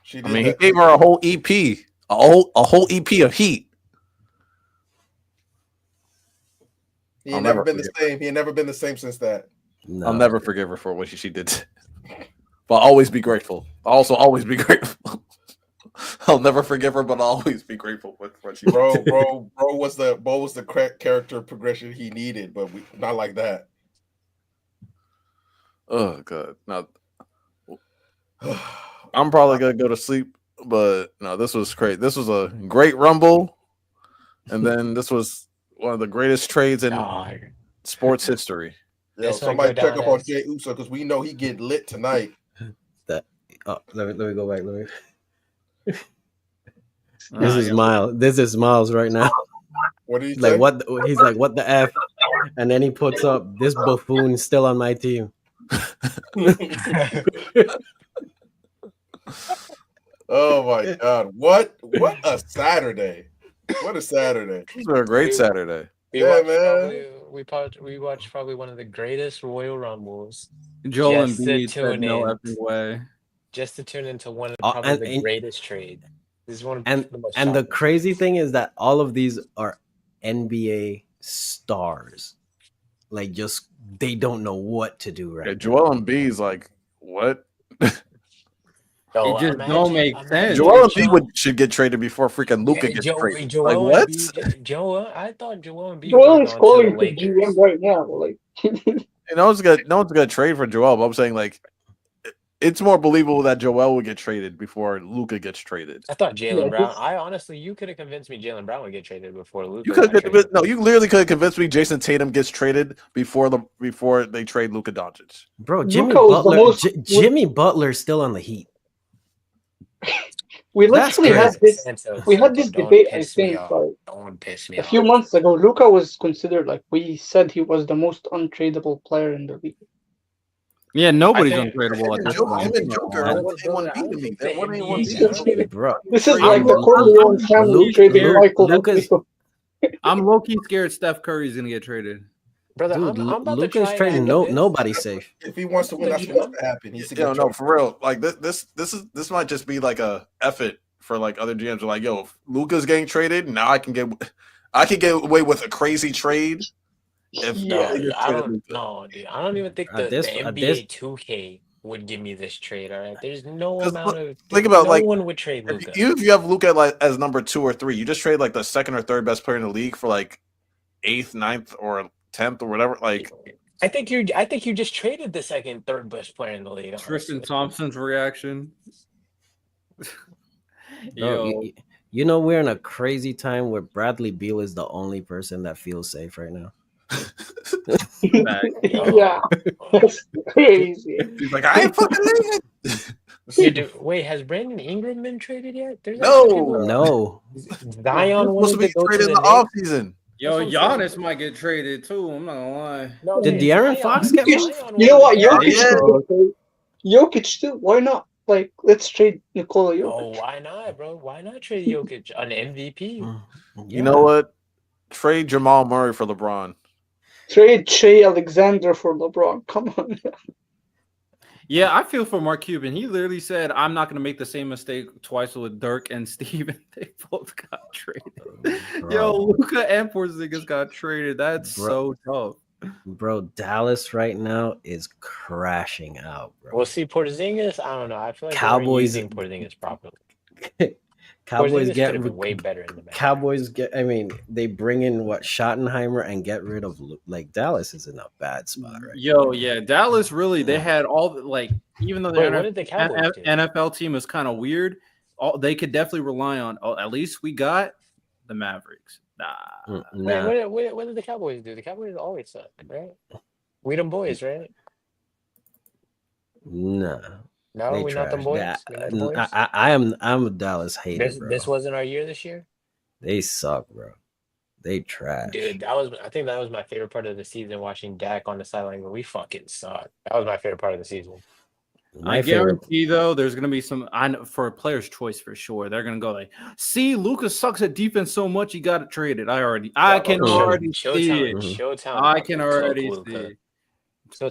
He gave her a whole EP, a whole EP of heat. He ain't never been the same. He ain't never been the same since that. No. I'll never forgive her for what she did. But I'll always be grateful. I'll also always be grateful. I'll never forgive her, but I'll always be grateful for what she did. Bro was the character progression he needed, but not like that. Oh god. Now I'm probably gonna go to sleep, but no, this was great. This was a great rumble. And then this was one of the greatest trades in sports history. Yeah, somebody check up on Jay Uso because we know he get lit tonight. Let me go back. This is Miles. This is Miles right now. What did he like? say? He's like, what the F? And then he puts up, this buffoon still on my team. Oh my god! What a Saturday! What a Saturday! This was a great Saturday. We watched probably one of the greatest Royal Rumbles. Joel Embiid said no effing way. Just to tune into one of probably the greatest trade. This is one of the most. And the crazy thing is that all of these are NBA stars. Like, just they don't know what to do right now. Joel Embiid's like, what? It just don't make sense. Joel Embiid should get traded before freaking Luka gets traded. Like what? I thought Joel Embiid. Joel is calling for GM right now. Like, no one's gonna trade for Joel. But I'm saying, like, it's more believable that Joel would get traded before Luka gets traded. I thought Jaylen Brown. You could have convinced me Jaylen Brown would get traded before Luka. You literally could have convinced me Jason Tatum gets traded before they trade Luka Doncic. Bro, Jimmy Butler's still on the Heat. We literally had this. We had this debate. I think a few months ago. Luka was considered, like, we said he was the most untradeable player in the league. Yeah, nobody's untradeable at this point. Bro, this is like the Corleone family trading Michael. I'm low-key scared Steph Curry's gonna get traded. Brother, dude, Luka's trading. Nobody's safe. If he wants to win, that's what has to happen. No, for real. Like this might just be like a effort for like other GMs. Are like, yo, if Luka's getting traded, now I can get away with a crazy trade. I don't know, dude. I don't even think the NBA 2K would give me this trade. All right, there's no amount of think about no one would trade Luka. Even if you have Luka like as number 2 or 3, you just trade like the second or third best player in the league for like 8th, 9th, or 10th or whatever. Like, I think you just traded the second, third best player in the league. Tristan Thompson's reaction. Bro, you know we're in a crazy time where Bradley Beal is the only person that feels safe right now. Yeah, that's crazy. He's like, I ain't fucking leaving. Wait, has Brandon Ingram been traded yet? No. Zion supposed to be traded in the offseason. Yo, Giannis might get traded too. I'm not gonna lie. No, did De'Aaron Fox get one? You know what? Jokic too. Why not? Like, let's trade Nikola Jokic. Oh, why not, bro? Why not trade Jokic, an MVP? You know what? Trade Jamal Murray for LeBron. Trade Shea Alexander for LeBron. Come on. Yeah, I feel for Mark Cuban. He literally said, "I'm not going to make the same mistake twice with Dirk and Steven." They both got traded. Yo, Luka and Porzingis got traded. That's so tough. Bro, Dallas right now is crashing out, bro. Well, see, Porzingis, I don't know. I feel like Cowboys using Porzingis properly. Cowboys Porzingis get been way better in the match. Cowboys get. I mean, they bring in what Schottenheimer and get rid of like Dallas is in a bad spot right Yo, yeah, Dallas really they had all like even though what did the Cowboys do? NFL team is kind of weird, they could definitely rely on. Oh, at least we got the Mavericks. Nah. Wait, what did the Cowboys do? The Cowboys always suck, right? We them boys, right? Nah. No, we're not them boys. I'm a Dallas hater, bro. This wasn't our year this year. They suck, bro. They trash. Dude, I think that was my favorite part of the season, watching Dak on the sideline. But we fucking suck. That was my favorite part of the season. I guarantee though, there's gonna be some. I know for a player's choice for sure. They're gonna go like, "See, Luka sucks at defense so much, he got it traded." I can already see it. Showtime. I can already see.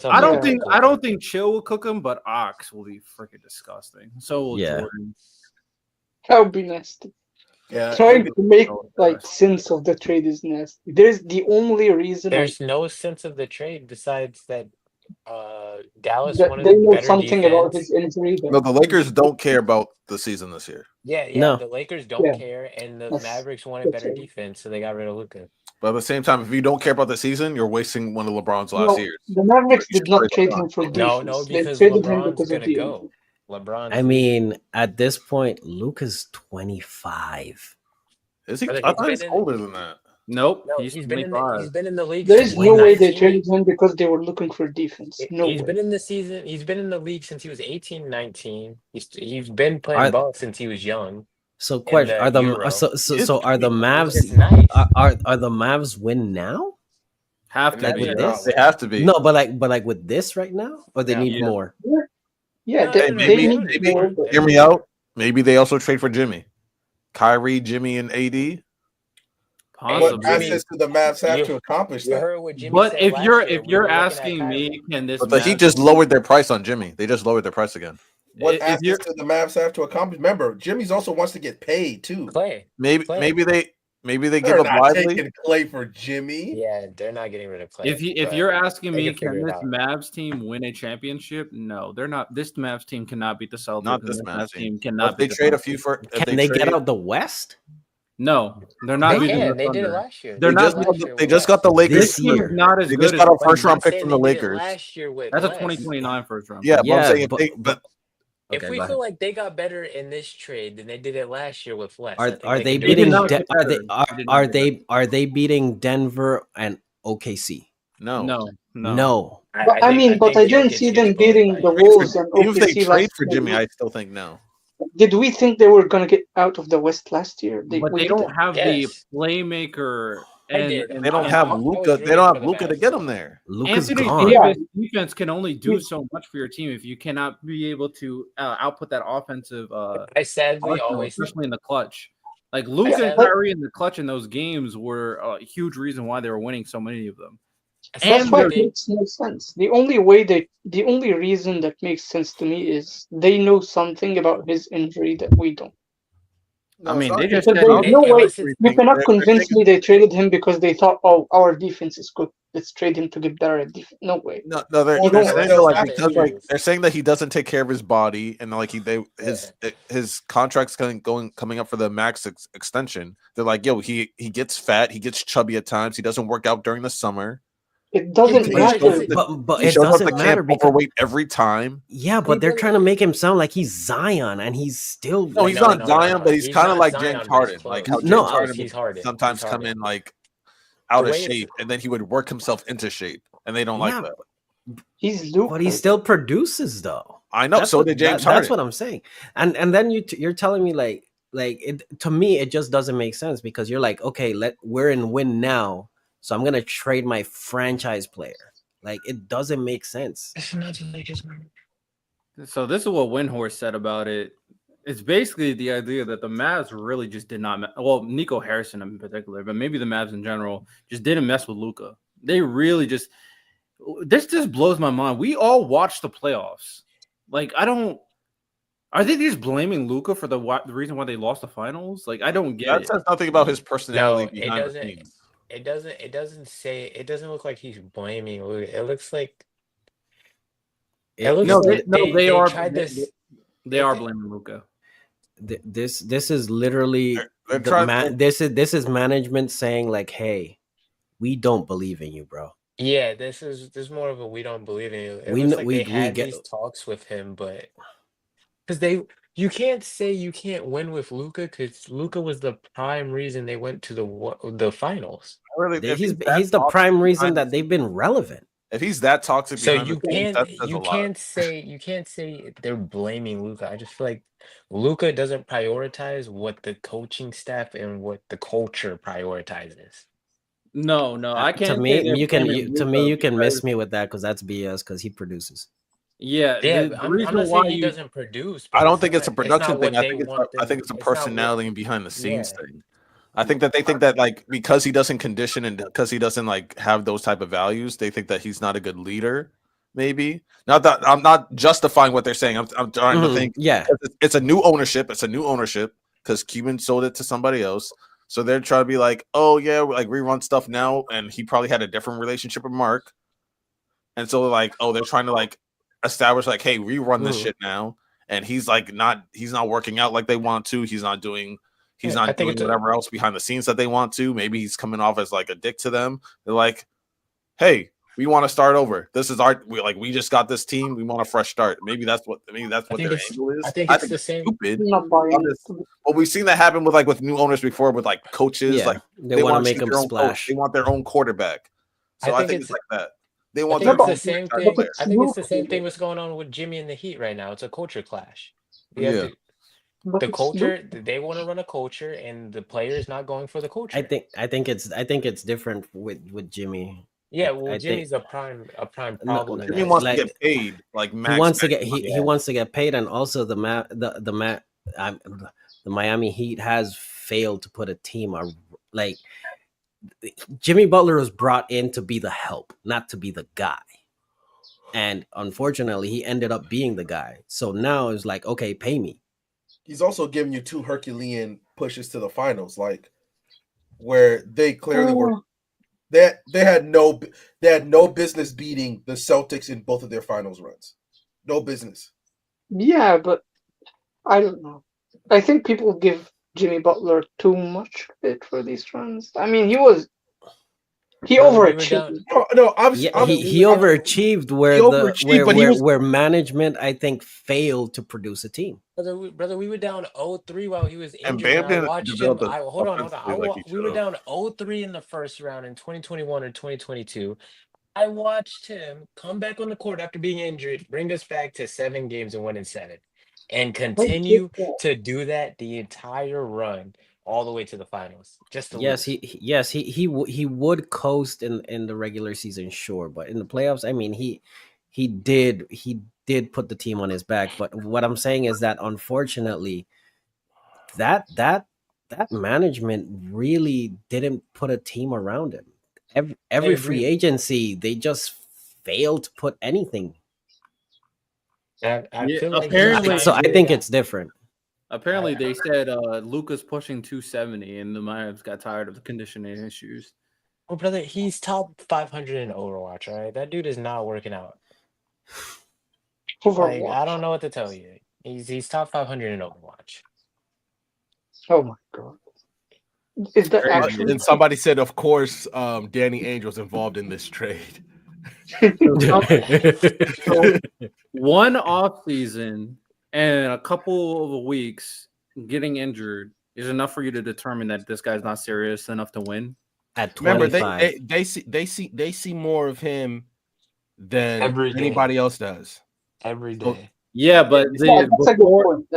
I don't think Chill will cook him, but Ox will be freaking disgusting. So will Jordan. That would be nasty. Yeah, trying to make like sense of the trade is nasty. There's the only reason. There's no sense of the trade besides that Dallas wanted they know better something defense. about his injury. No, the Lakers don't care about the season this year. Yeah. No. The Lakers don't care, and the Mavericks wanted better defense, so they got rid of Luka. But at the same time, if you don't care about the season, you're wasting one of LeBron's last years. The Mavericks did not trade him for defense. No, because they traded LeBron's him because gonna of go. LeBron. I mean, at this point, Luka's 25. Is he? I thought he's older than that. Nope. No, he's been in the league. There is no way they traded him because they were looking for defense. He's been in the season. He's been in the league since he was 18, 19. He's been playing ball since he was young. So, question: Are the Mavs are the Mavs win now? Have to be. They have to be. No, but like with this right now, or they need more. Yeah, they need more. Hear me out. Maybe they also trade for Jimmy, Kyrie, Jimmy, and AD. What assets do the Mavs have to accomplish that? But if you're asking me, can this? But he just lowered their price on Jimmy. They just lowered their price again. What assets do the Mavs have to accomplish? Remember, Jimmy's also wants to get paid too. Maybe they give up Lively. Taking Clay for Jimmy. Yeah, they're not getting rid of Clay. If you're asking me, can this Mavs team win a championship? No, they're not. This Mavs team cannot beat the Celtics. Not this Mavs team. Cannot. They trade a few for. Can they get out the West? No, they're not. They did it last year. They just got the Lakers. This year, not as they good. Just got a first round pick from the Lakers last year with that's a 2029 first round. Yeah, but I'm saying if we feel like they got better in this trade than they did it last year with less, are they beating? Are they beating Denver and OKC? No. But I didn't see them beating the Wolves and OKC. Even if they trade for Jimmy, I still think no. Did we think they were going to get out of the West last year? They don't have the playmaker. And they don't have Luka. They don't have Luka to get them there. Luka's Anthony gone. Davis defense can only do so much for your team if you cannot be able to output that offensive. Especially in the clutch. Like Luka and Kyrie in the clutch in those games were a huge reason why they were winning so many of them. That's why it makes no sense. The only reason that makes sense to me is they know something about his injury that we don't. I mean, they just you cannot convince me they traded him because they thought, oh, our defense is good. Let's trade him to get better at defense. No way. No, they're saying that he doesn't take care of his body, and like his contract's coming up for the max extension. They're like, yo, he gets fat, he gets chubby at times, he doesn't work out during the summer. It doesn't matter. But it doesn't matter because overweight every time. Yeah, but they're trying to make him sound like he's Zion, and he's still. No, he's not Zion, but he's kind of like James Harden. Like how James Harden sometimes come in like out of shape, and then he would work himself into shape, and they don't like that. He's Luka. But he still produces, though. I know. So did James Harden. That's what I'm saying. And then you're telling me like it, to me it just doesn't make sense because you're like, okay, we're in win now. So I'm gonna trade my franchise player. Like it doesn't make sense. So this is what Windhorse said about it. It's basically the idea that the Mavs really just did not. Well, Nico Harrison in particular, but maybe the Mavs in general just didn't mess with Luka. They really just this just blows my mind. We all watched the playoffs. Like are they just blaming Luka for the reason why they lost the finals? Like I don't get That it. says nothing about his personality No, behind the scenes. It doesn't look like he's blaming Luka. It looks like It- they are tried this. They are blaming Luka. This is literally They're trying- this is management saying like, hey, we don't believe in you, bro. Yeah, this is more of a we don't believe in you. It We looks kn- like we- they we had get- these talks with him, but because you can't say you can't win with Luka because Luka was the prime reason they went to the finals. Really, He's the prime reason that they've been relevant. If he's that toxic, So behind the scenes, that says a lot. you can't say they're blaming Luka. I just feel like Luka doesn't prioritize what the coaching staff and what the culture prioritizes. No, I can't. To me, you can Luka miss me with that because that's BS because he produces. Yeah, Yeah, I'm not saying he doesn't produce. I But don't think it's a production thing. I think it's a personality and behind the scenes Yeah. thing. I think that they think that like because he doesn't condition and because he doesn't like have those type of values, they think that he's not a good leader. Maybe not that I'm not justifying what they're saying. I'm trying to think. Yeah, it's a new ownership. It's a new ownership because Cuban sold it to somebody else. So they're trying to be like, oh yeah, like rerun stuff now, and he probably had a different relationship with Mark, and so like, oh, they're trying to like establish like, hey, rerun this shit now, and he's not working out like they want to. He's not doing whatever else behind the scenes that they want to. Maybe he's coming off as like a dick to them. They're like, hey, we want to start over. This is we just got this team. We want a fresh start. Maybe that's what their angle is. I think it's the same. Stupid. Not buying it. Well, we've seen that happen with new owners before, with like coaches. Yeah, Like they want to make their them own splash. coach. They want their own quarterback. So I think it's like that. They want I think their it's the own same star thing. player. I think it's the same thing what's going on with Jimmy and the Heat right now. It's a culture clash. Yeah. The culture, they want to run a culture, and the player is not going for the culture. I think it's different with Jimmy. Yeah, well, I Jimmy's a prime problem. in Jimmy that. wants Like, to get paid. Like He max. wants to max get money. he wants to get paid, and also the Miami Heat has failed to put a team like Jimmy Butler was brought in to be the help, not to be the guy. And unfortunately, he ended up being the guy. So now it's like, okay, pay me. He's also giving you two Herculean pushes to the finals, like where they clearly were. They had no business beating the Celtics in both of their finals runs. No business. Yeah, but I don't know. I think people give Jimmy Butler too much credit for these runs. I mean, he overachieved. No, obviously, Yeah, he overachieved where management I think failed to produce a team. Brother, we were down 0-3 while he was And injured. Bam didn't I watched him. develop Hold on. offensively like he We were should've. down 0-3 in the first round in 2021 or 2022. I watched him come back on the court after being injured, bring us back to 7 games and winning 7, and continue to do that the entire run all the way to the finals. Just to lose. He would coast in the regular season, sure, but in the playoffs, I mean, he did put the team on his back. But what I'm saying is that unfortunately, that management really didn't put a team around him. Every free agency, they just failed to put anything. I feel like apparently- So I think it's different. Apparently, they said Luka's pushing 270, and the Mavs got tired of the conditioning issues. Oh, brother, he's top 500 in Overwatch. All right, that dude is not working out. Like, I don't know what to tell you. He's top 500 in Overwatch. Oh my god! Is that actually? And somebody said, of course, Danny Ainge was involved in this trade. One off season and a couple of weeks getting injured is enough for you to determine that this guy's not serious enough to win. At 25, Remember, they see more of him than anybody else does. Every day. Yeah, but Yeah, that's a good point.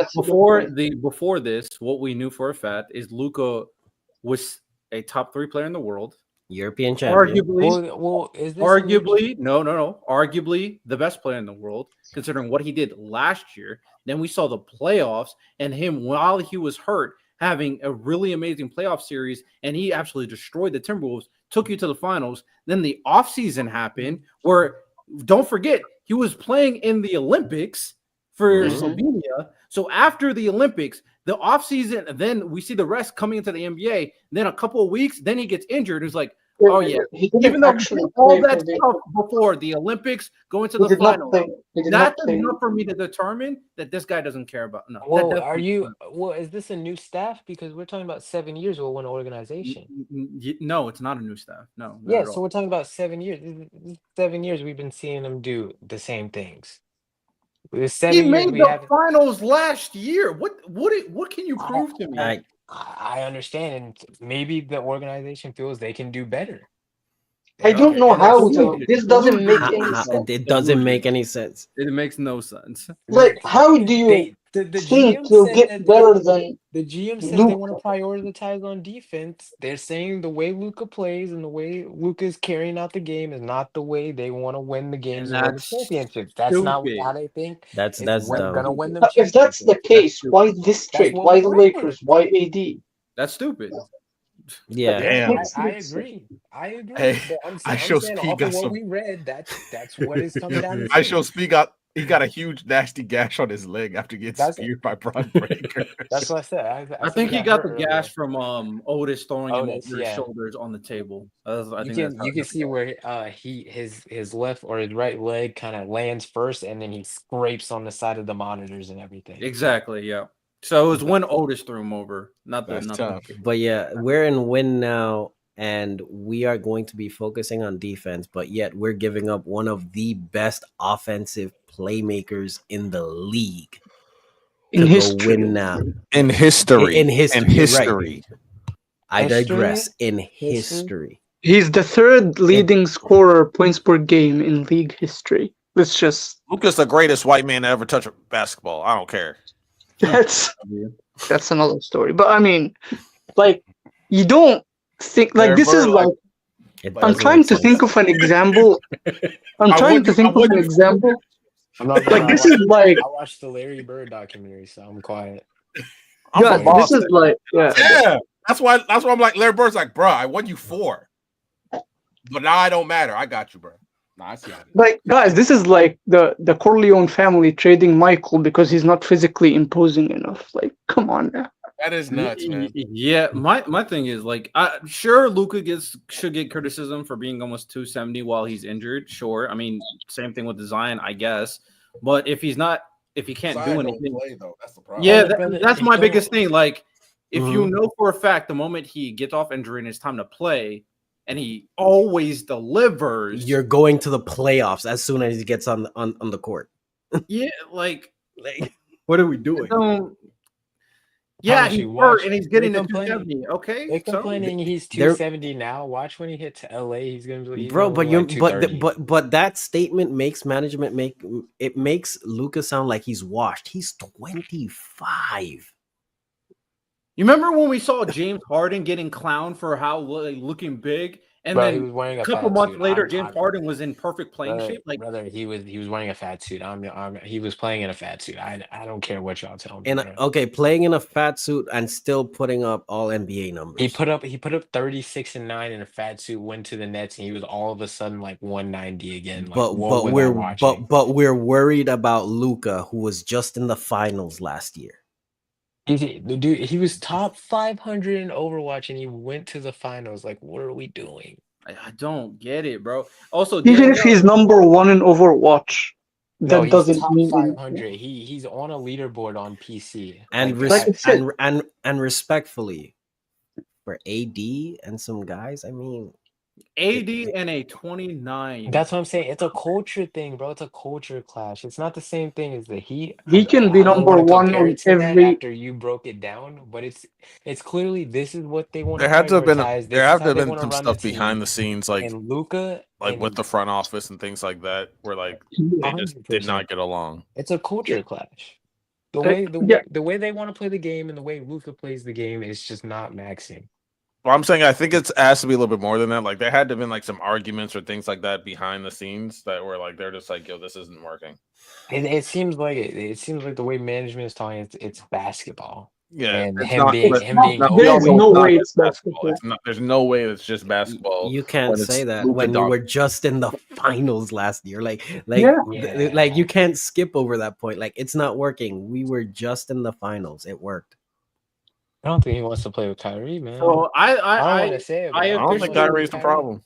before this, what we knew for a fact is Luka was a top 3 player in the world. European champion. Arguably, no. Arguably the best player in the world, considering what he did last year. Then we saw the playoffs and him while he was hurt having a really amazing playoff series, and he absolutely destroyed the Timberwolves, took you to the finals. Then the offseason happened where, don't forget, he was playing in the Olympics for Slovenia. So after the Olympics, the offseason, then we see the rest coming into the NBA. Then a couple of weeks, then he gets injured. It's like, oh yeah, even though he did all that stuff before the Olympics, going to the finals, that's enough for me to determine that this guy doesn't care about. No. Well, is this a new staff? Because we're talking about 7 years with one organization. No, it's not a new staff. No. Yeah, so we're talking about 7 years. 7 years we've been seeing him do the same things. He made the finals last year. What can you prove to me? I understand, and maybe the organization feels they can do better. I don't know how though. This doesn't make any sense. It doesn't make any sense. It makes no sense. Like, how do you think you'll get better than the GM said? They want to prioritize on defense. They're saying the way Luka plays and the way Luka is carrying out the game is not the way they want to win the games and win the championships. That's not how they think. That's gonna win them. If that's the case, why this trade? Why the Lakers? Why AD? That's stupid. Yeah, I agree. Hey, I show Speed got what we read. That's what is coming down. I show Speed he got a huge nasty gash on his leg after getting speared by Bron Breakker. That's what I said. I think he got the gash from Otis throwing him over his shoulders on the table. You can see where his left or his right leg kind of lands first, and then he scrapes on the side of the monitors and everything. Exactly. Yeah. So it was when Otis threw him over, not the tough. But yeah, we're in win now, and we are going to be focusing on defense, but yet we're giving up one of the best offensive playmakers in the league. In history. Win now. In history. Right. I digress. In history. He's the third leading scorer points per game in league history. Let's just Luka's the greatest white man to ever touch a basketball. I don't care. That's another story. But I mean, like, you don't think like this is like I'm trying to think of an example. I'm trying to think of an example. Like this is like I watched the Larry Bird documentary, so I'm quiet. Yeah, this is like yeah. That's why I'm like Larry Bird's like, bro, I won you 4, but now I don't matter. I got you, bro. Nah, I see how like guys, this is like the Corleone family trading Michael because he's not physically imposing enough. Like, come on now. That is nuts, man. Yeah, my thing is like, sure, Luka should get criticism for being almost 270 while he's injured. Sure, I mean, same thing with Zion, I guess. But if he can't do anything, play, though. That's the problem. Yeah, that's my biggest thing. Like, if you know for a fact the moment he gets off injury and it's time to play, and he always delivers, you're going to the playoffs as soon as he gets on the court. Yeah, like what are we doing? Yeah, he's hurt and he's getting to 270. Okay, they're complaining he's 270 now. Watch when he hits LA, he's gonna be but that statement makes management makes Luka sound like he's washed. He's 25. You remember when we saw James Harden getting clowned for how looking big, and then he was wearing a couple months later, James Harden was in perfect playing shape. Like, brother, he was wearing a fat suit. He was playing in a fat suit. I don't care what y'all tell me. And playing in a fat suit and still putting up all NBA numbers. He put up 36 and 9 in a fat suit. Went to the Nets, and he was all of a sudden like 190 again. Like, but we're worried about Luka, who was just in the finals last year. Dude, he was top 500 in Overwatch, and he went to the finals. Like, what are we doing? I don't get it, bro. Also, even if he's number 1 in Overwatch, that doesn't mean 500. He's on a leaderboard on PC. And and respectfully, for AD and some guys, I mean, AD and a 29. That's what I'm saying. It's a culture thing, bro. It's a culture clash. It's not the same thing as the Heat. He can be number 1 on every. After you broke it down, but it's clearly this is what they want. There have to have been some stuff behind the scenes, like and Luka, with the front office and things like that, where like they just did not get along. It's a culture clash. The way they want to play the game and the way Luka plays the game is just not maxing. Well, I'm saying I think it has to be a little bit more than that. Like there had to have been like some arguments or things like that behind the scenes that were like they're just like, yo, this isn't working. It seems like the way management is talking, it's basketball. Yeah, And it's him not. being but- him being no, There we all is know no it's not way just it's basketball. It's not. There's no way it's just basketball. You can't when it's say that Luka when you were Doncic. just in the finals last year. Yeah. Like you can't skip over that point. Like it's not working. We were just in the finals. It worked. I don't think he wants to play with Kyrie, man. So I don't want to say it, but I I don't think officially- Kyrie's the problem.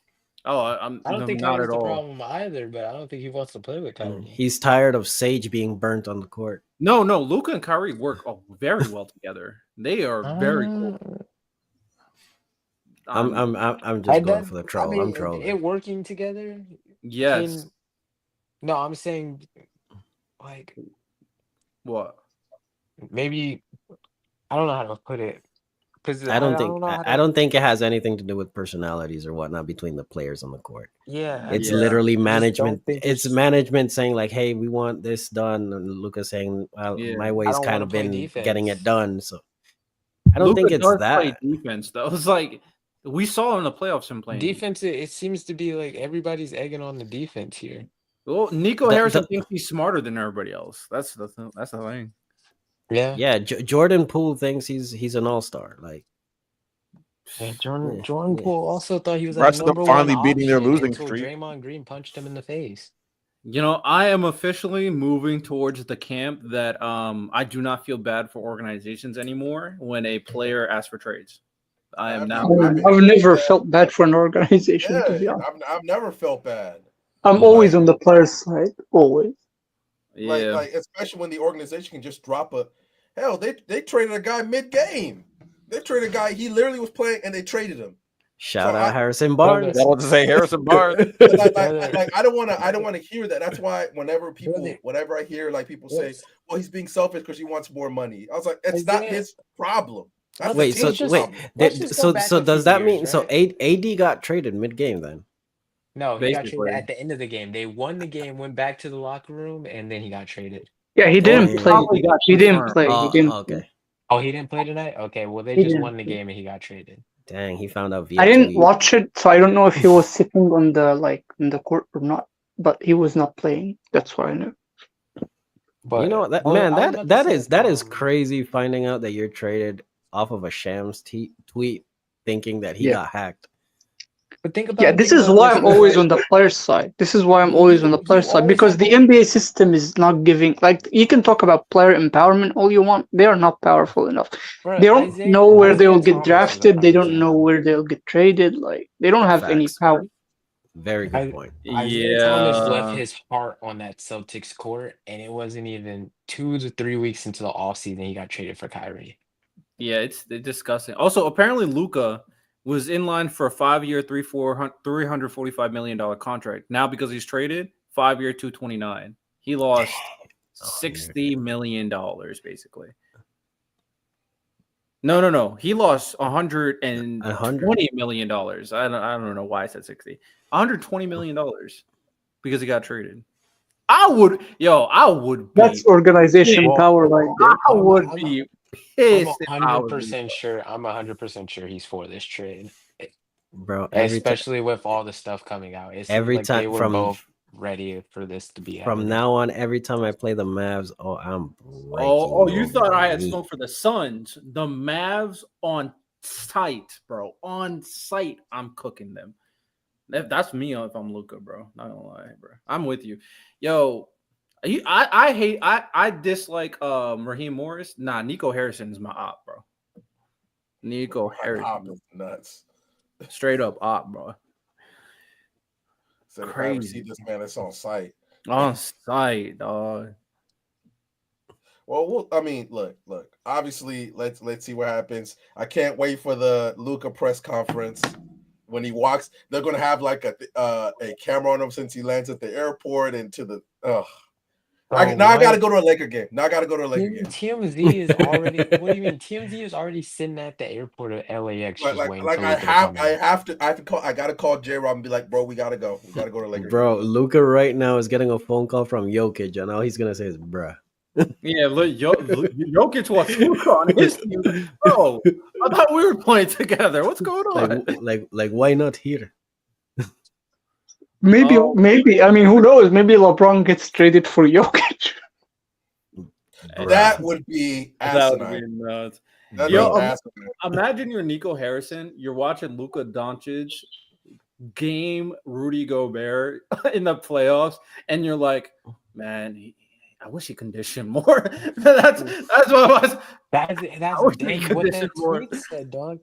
Oh, I'm I don't think not Kyrie's at the all. problem either, but I don't think he wants to play with Kyrie. He's tired of Sage being burnt on the court. No, Luka and Kyrie work very well together. They are very cool. I'm just going for the troll. I'm trolling. It working together. Yes. No, I'm saying, like, What? maybe I don't know how to put it. Because I don't think it has anything to do with personalities or whatnot between the players on the court. Yeah, It's Yeah. literally I just don't management. think It's management saying like, "Hey, we want this done," and Luca saying, "Well, Yeah. my I way's don't kind wanna of play been getting it defense. done." So I don't Luka think it's does that. play defense though. It's like we saw in the playoffs him playing defense. It seems to be like everybody's egging on the defense here. Well, Nico The- Harrison the- thinks he's smarter than everybody else. That's the thing. Yeah, Yeah, Jordan Poole thinks he's an all-star. Like yeah. Jordan yeah. Poole also thought he was Rest like of them number finally one beating their option losing until streak. Draymond Green punched him in the face. You know, I am officially moving towards the camp that I do not feel bad for organizations anymore when a player asks for trades. I am now. I've never felt bad for an organization, to be honest. I've never felt bad. I'm always on the player's side, always. Yeah. Like especially when the organization can just drop a hell. They traded a guy mid-game. They traded a guy. He literally was playing, and they traded him. Shout So out Harrison Barnes. I want to say Harrison Barnes. Like, I don't want to hear that. That's why whenever I hear like people say, "Well, he's being selfish because he wants more money," I was like, "It's not his problem." That's Wait, the so team's wait, problem. Let's just go back so a does few that mean years, so right? AD got traded mid-game then? No, he got Basically. traded at the end of the game. They won the game, went back to the locker room, and then he got traded. Yeah, he didn't Oh, play. probably got He didn't confirmed. play. He didn't. Okay. Oh, he didn't play tonight? Okay, well, they He just didn't won the play. game and he got traded. Dang, he found out via I didn't tweet. watch it, so I don't know if he was sitting on the in the court or not. But he was not playing. That's why I know. But You know what, I was about to say, that is crazy finding out that you're traded off of a Shams tweet thinking that he Yeah. got hacked. But think about Yeah, it, this think is about why this I'm way, always right? on the player's side. This is why I'm always on the You player's side, always because have the to- NBA system is not giving. Like, you can talk about player empowerment all you want. They are not powerful enough. Bruh, They don't Isaiah- know where they will Isaiah get Thomas is a drafted. They prime don't know example. where they'll get traded. Like, they don't have any Facts. power. Very good point. Isaiah Thomas left Yeah. his heart on that Celtics court, and it wasn't even 2 to 3 weeks into the offseason he got traded for Kyrie. Yeah, it's disgusting. Also, apparently Luka was in line for a 5-year, $345 million contract. Now, because he's traded, 5-year, $229. He lost $60 million basically. No. He lost $120 million. I don't know why I said 60. $120 million because he got traded. I would be. That's organization Well, power right there. I would be pissed. I'm if I was 100% sure. I'm 100% sure he's for this trade, Bro, especially with all the stuff coming out. It seemed every like time they were from- both ready for this to be from happening. now on, every time I play the Mavs, I'm Oh, you breaking thought I had meat. smoke for the Suns. The Mavs on site, bro. On site, I'm cooking them. That's me if I'm Luka, bro. Not gonna lie, bro. I'm with you. Yo, I dislike Raheem Morris. Nah, Nico Harrison is my op, bro. Nico Harrison. Op is nuts. Straight up op, bro. So if I ever Crazy. see this man, it's on site. On site, dog. Well, I mean, look. Obviously, let's see what happens. I can't wait for the Luka press conference. When he walks, they're gonna have like a camera on him since he lands at the airport and to the. I gotta go to a Laker game. TMZ is already. What do you mean? TMZ is already sitting at the airport of LAX, just waiting for Luka to come in. I gotta call J-Rob and be like, bro, we gotta go. We gotta go to Laker. Bro, Luka right now is getting a phone call from Jokic, and all he's gonna say is bruh. Yeah, look, Jokic wants Luka on his team. Bro, I thought we were playing together. What's going on? Like why not here? Maybe. I mean, who knows? Maybe LeBron gets traded for Jokic. That would be asinine. nuts. Yo, imagine you're Nico Harrison. You're watching Luka Doncic game Rudy Gobert in the playoffs, and you're like, man, I wish he conditioned more. that's what I was. That's dang what that tweet said, dog.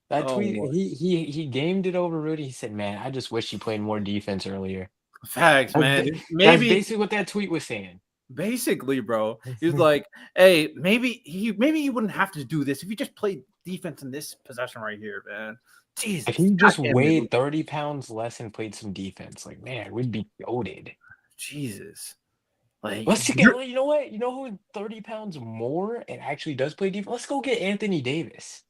That tweet, he gamed it over Rudy. He said, "Man, I just wish he played more defense earlier." Facts, man. That's basically what that tweet was saying. Basically, bro. He's like, hey, maybe he wouldn't have to do this if he just played defense in this possession right here, man. Jesus. If he just weighed 30 pounds less and played some defense, like, man, we'd be goated. Jesus. Like, you know what? You know who 30 pounds more and actually does play defense? Let's go get Anthony Davis.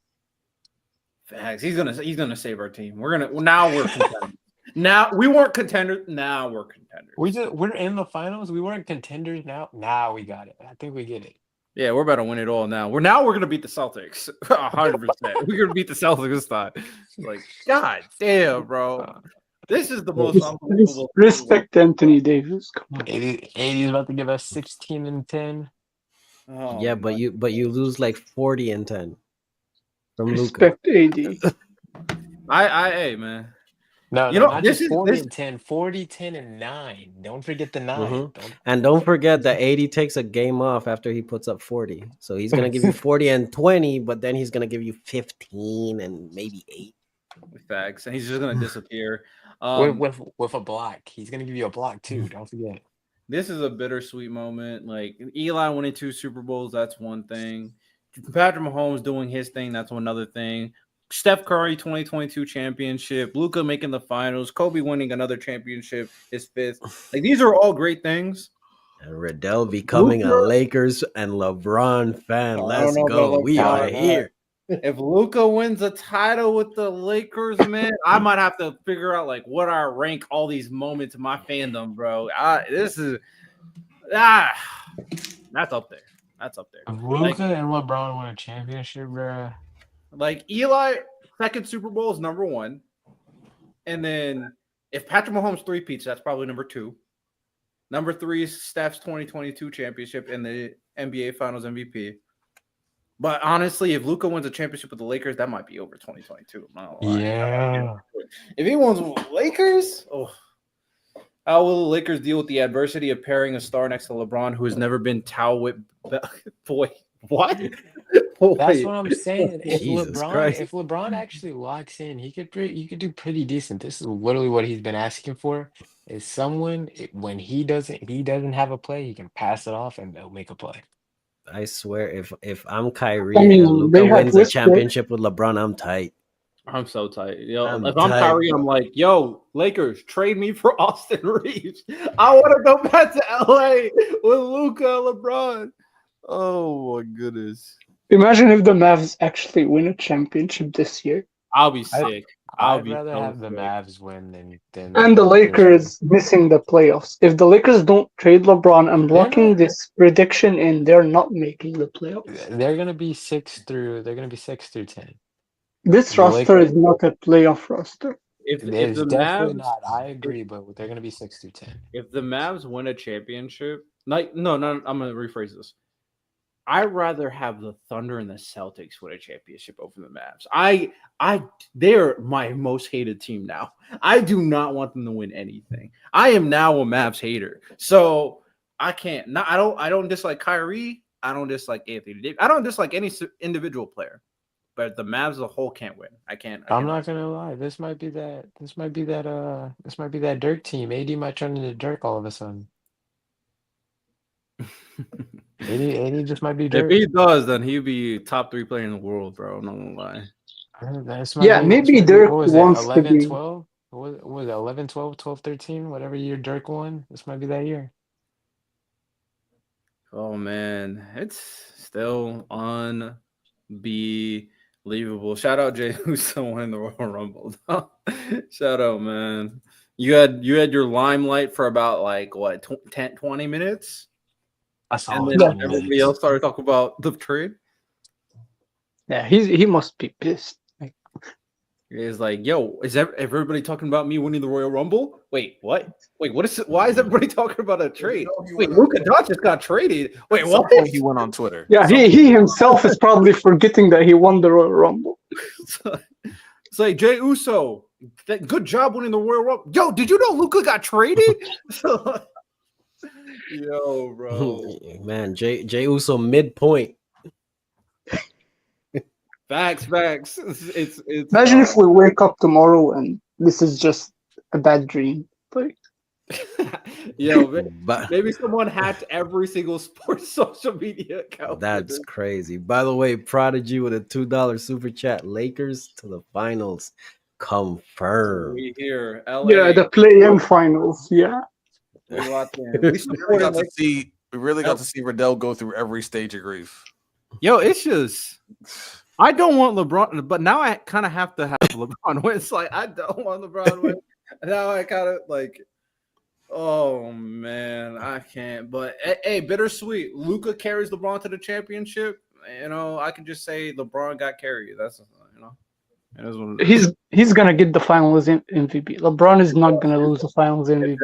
Facts. He's gonna save our team. We're contenders. Now we weren't contenders. Now we're contenders. We're in the finals. We weren't contenders. Now we got it. I think we get it. Yeah, we're about to win it all now. We're gonna beat the Celtics 100%. We're gonna beat the Celtics this time. Like, god damn, bro. This is the most unbelievable. Respect Anthony Davis. Come on. 80 is about to give us 16 and 10. Oh, yeah, but you lose like 40 and 10 from Luka. Respect AD. Hey man. No, not just 40 and 10, 40, 10, and 9. Don't forget the 9. Mm-hmm. And don't forget that 80 takes a game off after he puts up 40. So he's going to give you 40 and 20, but then he's going to give you 15 and maybe 8. Facts. And he's just going to disappear. With a block. He's going to give you a block too. Don't forget. This is a bittersweet moment. Like, Eli winning 2 Super Bowls, that's one thing. Patrick Mahomes doing his thing, that's another thing. Steph Curry 2022 championship, Luka making the finals, Kobe winning another championship, his 5th. Like, these are all great things. And Riddell becoming a Lakers and LeBron fan. Let's go. We are here. If Luka wins a title with the Lakers, man, I might have to figure out like what I rank all these moments in my fandom, bro. That's up there. That's up there. If Luka and LeBron win a championship, bro. Like, Eli, second Super Bowl is number 1. And then if Patrick Mahomes 3-peats, that's probably number 2. Number 3 is Steph's 2022 championship and the NBA Finals MVP. But honestly, if Luka wins a championship with the Lakers, that might be over 2022. I'm not gonna lie. Yeah. If he wins with the Lakers, how will the Lakers deal with the adversity of pairing a star next to LeBron, who has never been towel whipped? Boy, what? That's what I'm saying. If LeBron actually locks in, he could do pretty decent. This is literally what he's been asking for. Is someone when he doesn't have a play, he can pass it off and they'll make a play. I swear, if I'm Kyrie and Luka wins a championship with LeBron, I'm tight. I'm so tight. If I'm Kyrie, I'm like, yo, Lakers, trade me for Austin Reeves. I want to go back to LA with Luka and LeBron. Oh my goodness. Imagine if the Mavs actually win a championship this year. I'll be sick. I'd rather have the Mavs win than and the Lakers missing the playoffs. If the Lakers don't trade LeBron, I'm blocking this prediction and they're not making the playoffs. They're gonna be 6 through 10. This roster is not a playoff roster. If the definitely Mavs, not. I agree, but they're gonna be 6 through 10. If the Mavs win a championship, no, I'm gonna rephrase this. I'd rather have the Thunder and the Celtics win a championship over the Mavs. They're my most hated team now. I do not want them to win anything. I am now a Mavs hater, so I can't. I don't dislike Kyrie. I don't dislike Anthony Davis. I don't dislike any individual player, but the Mavs as a whole can't win. I'm not gonna lie. This might be that Dirk team. AD might turn into Dirk all of a sudden. AD just might be Dirk. If he does, then he'd be top 3 player in the world, bro. I'm not gonna lie. Maybe Dirk wants 11, to be. 12? What was it? 11, 12, 12, 13? Whatever year Dirk won. This might be that year. Oh man, it's still unbelievable. Shout out Jay who's still winning the Royal Rumble. Shout out, man. You had your limelight for about like what 10, 20 minutes. And then everybody else started talking about the trade. Yeah, he must be pissed. It's like, yo, is everybody talking about me winning the Royal Rumble? Wait, what? Wait, what is it? Why is everybody talking about a trade? Wait, Luka Doncic got traded. Wait, At what? some point he went on Twitter. Yeah, he himself is probably forgetting that he won the Royal Rumble. It's like Jey Uso. Good job winning the Royal Rumble. Yo, did you know Luka got traded? Yo, bro. Man, Jey Uso midpoint. Facts. It's Imagine if we wake up tomorrow and this is just a bad dream. Like, yo, maybe someone hacked every single sports social media account. That's crazy. By the way, Prodigy with a $2 super chat. Lakers to the finals. Confirmed. We here, LA. yeah, the play-in finals. Yeah. We locked in. We really got to see Riddell go through every stage of grief. Yo, it's just I don't want LeBron, but now I kind of have to have LeBron win. It's like I don't want LeBron win. Now I kind of like, oh man, I can't. But hey, bittersweet. Luka carries LeBron to the championship. You know, I can just say LeBron got carried. That's He's gonna get the finals MVP. LeBron is not gonna lose the finals MVP.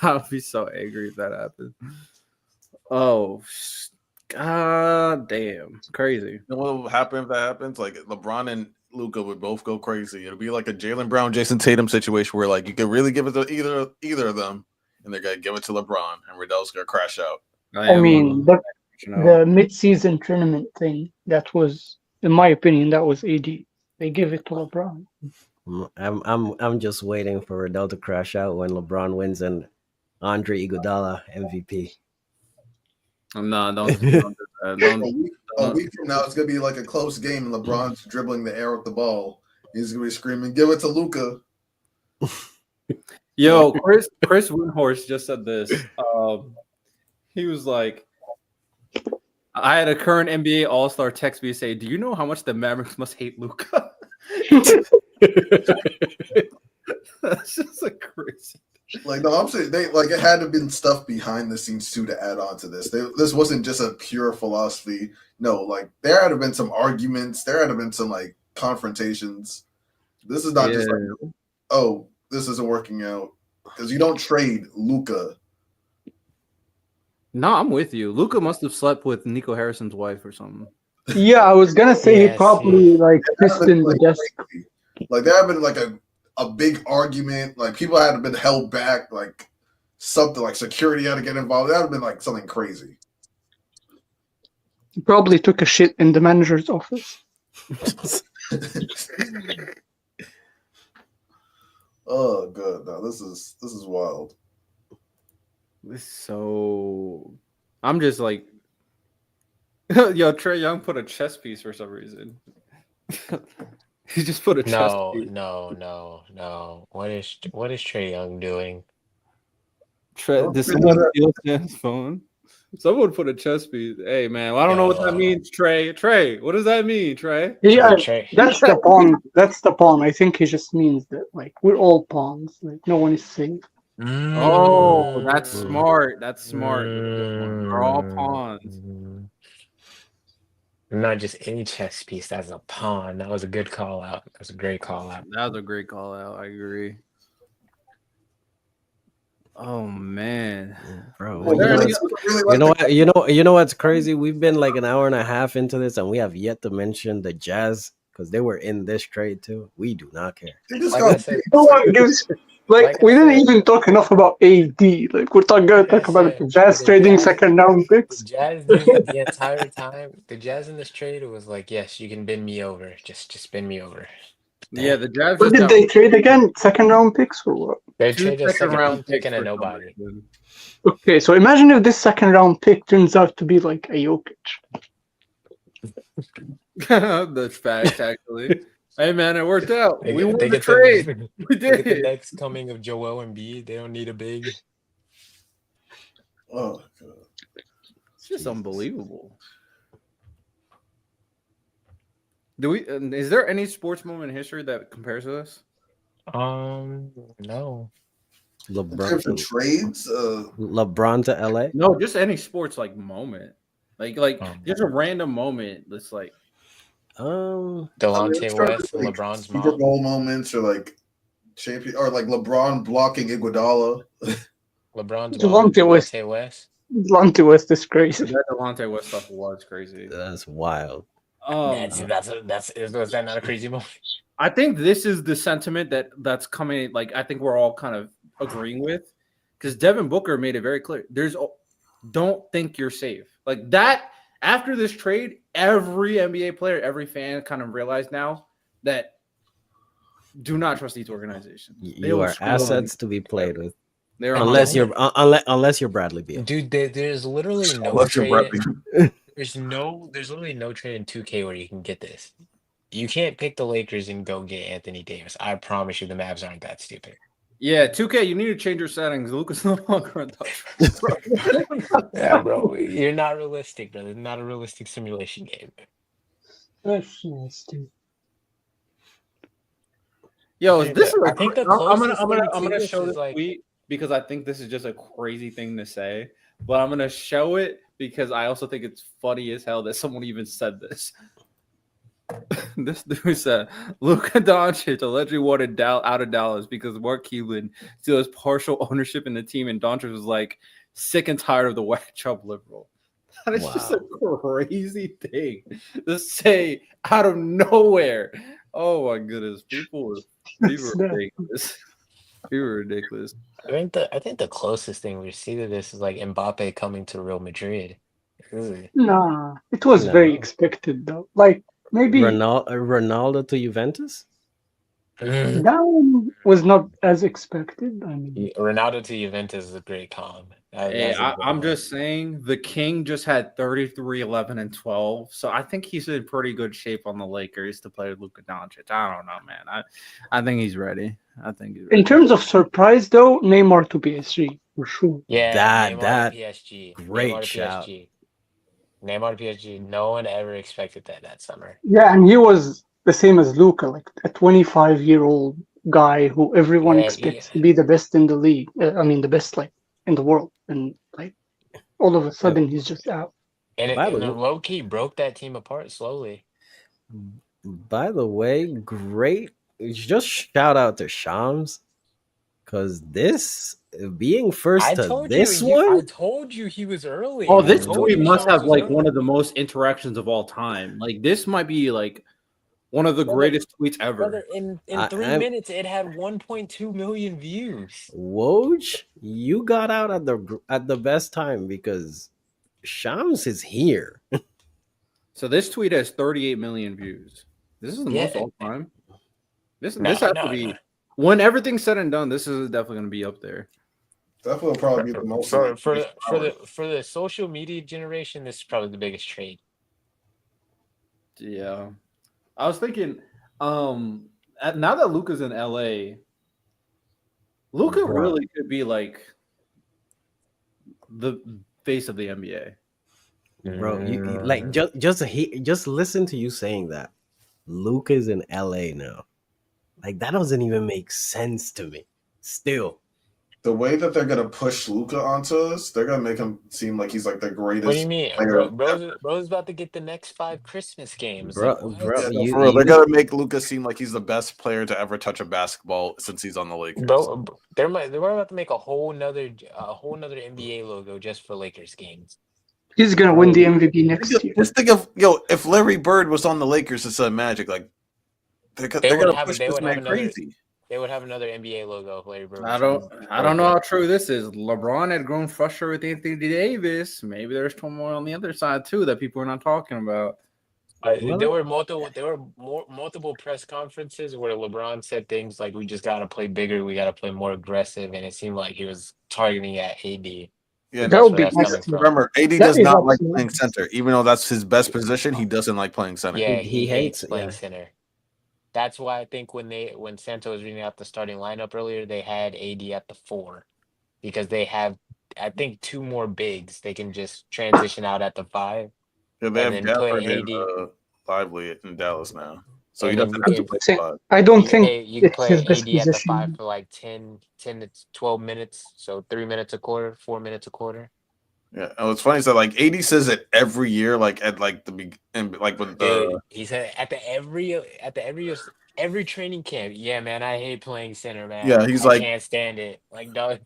I'll be so angry if that happens. Oh, god damn, crazy. You know what will happen if that happens? Like LeBron and Luka would both go crazy. It'll be like a Jaylen Brown, Jason Tatum situation where like you could really give it to either of them, and they're gonna give it to LeBron, and Riddell's gonna crash out. I mean, the mid-season tournament thing, that was, in my opinion, that was AD. They give it to LeBron. I'm just waiting for Riddell to crash out when LeBron wins and Andre Iguodala MVP. No, don't. A week from now, it's gonna be like a close game. LeBron's dribbling the air with the ball. He's gonna be screaming, "Give it to Luka!" Yo, Chris Windhorst just said this. He was like, I had a current NBA All-Star text me say, "Do you know how much the Mavericks must hate Luka?" That's just like crazy. Like no, I'm saying it had to have been stuff behind the scenes too to add on to this. This wasn't just a pure philosophy. No, like there had to have been some arguments. There had to have been some like confrontations. This is not just like, oh, this isn't working out because you don't trade Luka. No, I'm with you. Luka must have slept with Nico Harrison's wife or something. Yeah, I was gonna say he probably like pissed in the desk. Like there had been like a big argument, like people had been held back, like something like security had to get involved. That would have been like something crazy. He probably took a shit in the manager's office. Oh, good. No, this is wild. So I'm just like, yo, Trae Young put a chess piece for some reason. He just put a chess piece. No. What is Trae Young doing? Did someone steal Sam's phone? Someone put a chess piece. Hey man, well, I don't know what that means, Trae. Trae, what does that mean, Trae? Yeah, that's the pawn. That's the pawn. I think he just means that like we're all pawns. Like no one is safe. Oh, that's smart. That's smart. We're all pawns. Not just any chess piece. That's a pawn. That was a good call out. That's a great call out. That was a great call out. I agree. Oh man, bro. You know what's crazy? We've been like an hour and a half into this, and we have yet to mention the Jazz because they were in this trade too. We do not care. No one gives. Like we didn't even talk enough about AD. Like we're gonna talk about the Jazz trading second round picks. The Jazz the entire time. The Jazz in this trade was like, yes, you can bend me over. Just bend me over. Yeah, the Jazz. What did they trade again? Second round picks or what? They traded a second round pick and a nobody. Okay, so imagine if this second round pick turns out to be like a Jokic. That's facts, actually. Hey man, it worked out. We won the get trade. We did the next coming of Joel Embiid. They don't need a big. Oh god, it's just unbelievable. Do we? Is there any sports moment in history that compares to this? No. LeBron for trades. LeBron to LA. No, just any sports like moment, like just a random moment. That's like. Delonte West, like LeBron's Super mom. Bowl moments or like champion or like LeBron blocking Iguodala. LeBron's mom, Delonte West. Delonte West. Delonte West is crazy. That Delonte West stuff was crazy. That's wild. Was that not a crazy moment? I think this is the sentiment that's coming. Like, I think we're all kind of agreeing with, because Devin Booker made it very clear. Don't think you're safe. Like that. After this trade, every NBA player, every fan kind of realized now that do not trust these organizations. You are assets to be played with. Unless you're Bradley Beal. Dude, there's literally no Unless you're trade. Bradley. There's literally no trade in 2K where you can get this. You can't pick the Lakers and go get Anthony Davis. I promise you the Mavs aren't that stupid. Yeah, 2K, you need to change your settings. Luka's no longer on top. Yeah, bro. You're not realistic, brother. It's not a realistic simulation game. That's nasty. Yo, this is I think the closest I'm gonna this show is this like tweet because I think this is just a crazy thing to say, but I'm gonna show it because I also think it's funny as hell that someone even said this. This dude said Luka Doncic allegedly wanted out of Dallas because Mark Cuban still has partial ownership in the team, and Doncic was like sick and tired of the whack job liberal. That is just a crazy thing to say out of nowhere. Oh my goodness, people are ridiculous. People are ridiculous. I think the closest thing we see to this is like Mbappe coming to Real Madrid. Really? Nah, it was very expected though. Like maybe Ronaldo to Juventus? that one was not as expected. I mean, Ronaldo to Juventus is a great comp. I'm just saying the King just had 33, 11, and 12. So I think he's in pretty good shape on the Lakers to play with Luka Doncic. I don't know, man. I think he's ready. In terms of surprise, though, Neymar to PSG for sure. Yeah, Neymar to PSG. Great Neymar to shout. PSG. Neymar to PSG. No one ever expected that summer. Yeah, and he was the same as Luka, like a 25-year-old guy who everyone expects to be the best in the league. I mean, the best like in the world, and like all of a sudden he's just out. And it low key broke that team apart slowly. By the way, great. Just shout out to Shams, because this being first to this one. I told you he was early. Oh, this tweet must have like one of the most interactions of all time. Like this might be like one of the greatest tweets ever. Brother, in 3 minutes, it had 1.2 million views. Woj, you got out at the best time because Shams is here. So this tweet has 38 million views. This is the most all time. This has to be when everything's said and done. This is definitely going to be up there. Definitely will probably be the most for the social media generation. This is probably the biggest trade. Yeah. I was thinking, now that Luka's in LA, Luka really could be like the face of the NBA. Bro, you like just listen to you saying that. Luka's in LA now. Like that doesn't even make sense to me. Still. The way that they're gonna push Luka onto us, they're gonna make him seem like he's like the greatest. What do you mean? Bro's about to get the next 5 Christmas games. Bro, for real, they're gonna make Luka seem like he's the best player to ever touch a basketball since he's on the Lakers. Bro, they're about to make a whole nother NBA logo just for Lakers games. He's gonna win the MVP next year. Just think of if Larry Bird was on the Lakers instead of Magic, like they're gonna push this man crazy. They would have another NBA logo if Larry Bird. I don't know how true this is. LeBron had grown frustrated with Anthony Davis. Maybe there's turmoil on the other side too that people are not talking about. There were multiple press conferences where LeBron said things like, "We just got to play bigger. We got to play more aggressive," and it seemed like he was targeting at AD. Yeah, that would be nice. Remember, AD does not like playing center, even though that's his best position. He doesn't like playing center. Yeah, he hates playing center. That's why I think when Santo was reading out the starting lineup earlier, they had AD at the 4 because they have, I think, 2 more bigs. They can just transition out at the 5. Yeah, they have Gafford and Lively in Dallas now, so he doesn't have to play 5. I don't think you can play AD at the 5 for like 10 to 12 minutes, so 3 minutes a quarter, 4 minutes a quarter. Yeah, and what's funny is that like AD says it every year, like at like the and like with the He said every training camp. Yeah, man, I hate playing center, man. yeah, he's I like can't stand it. Like, dog.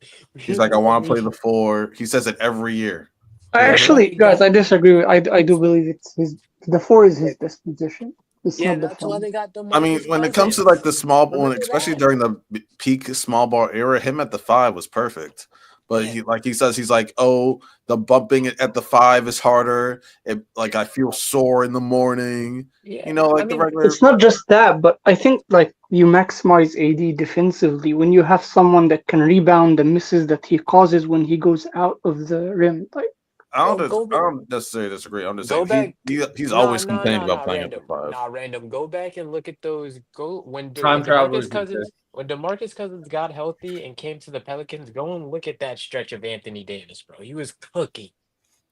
I want to play the 4. He says it every year. I That's why actually, they guys, got. I disagree. I do believe it's his. The 4 is his best position. It's Yeah, not the that's why 5. they got I mean, DeMarcus when it comes to like Cousins. the small ball, and Remember especially that? during the peak small ball era, him at the 5 was perfect. But Yeah. he says he's like, oh, the bumping at the 5 is harder. It like I feel sore in the morning. Yeah. I Like the mean, regular. It's not just that, but I think like you maximize AD defensively when you have someone that can rebound the misses that he causes when he goes out of the rim. Like, bro, go I back. don't necessarily disagree. I'm just Go saying back. he's Nah, always nah, complaining nah, about nah, playing at the random. 5. Nah, random. Go back and look at those. Go Time travelers exist. When DeMarcus Cousins got healthy and came to the Pelicans. Go and look at that stretch of Anthony Davis, bro. He was cooking.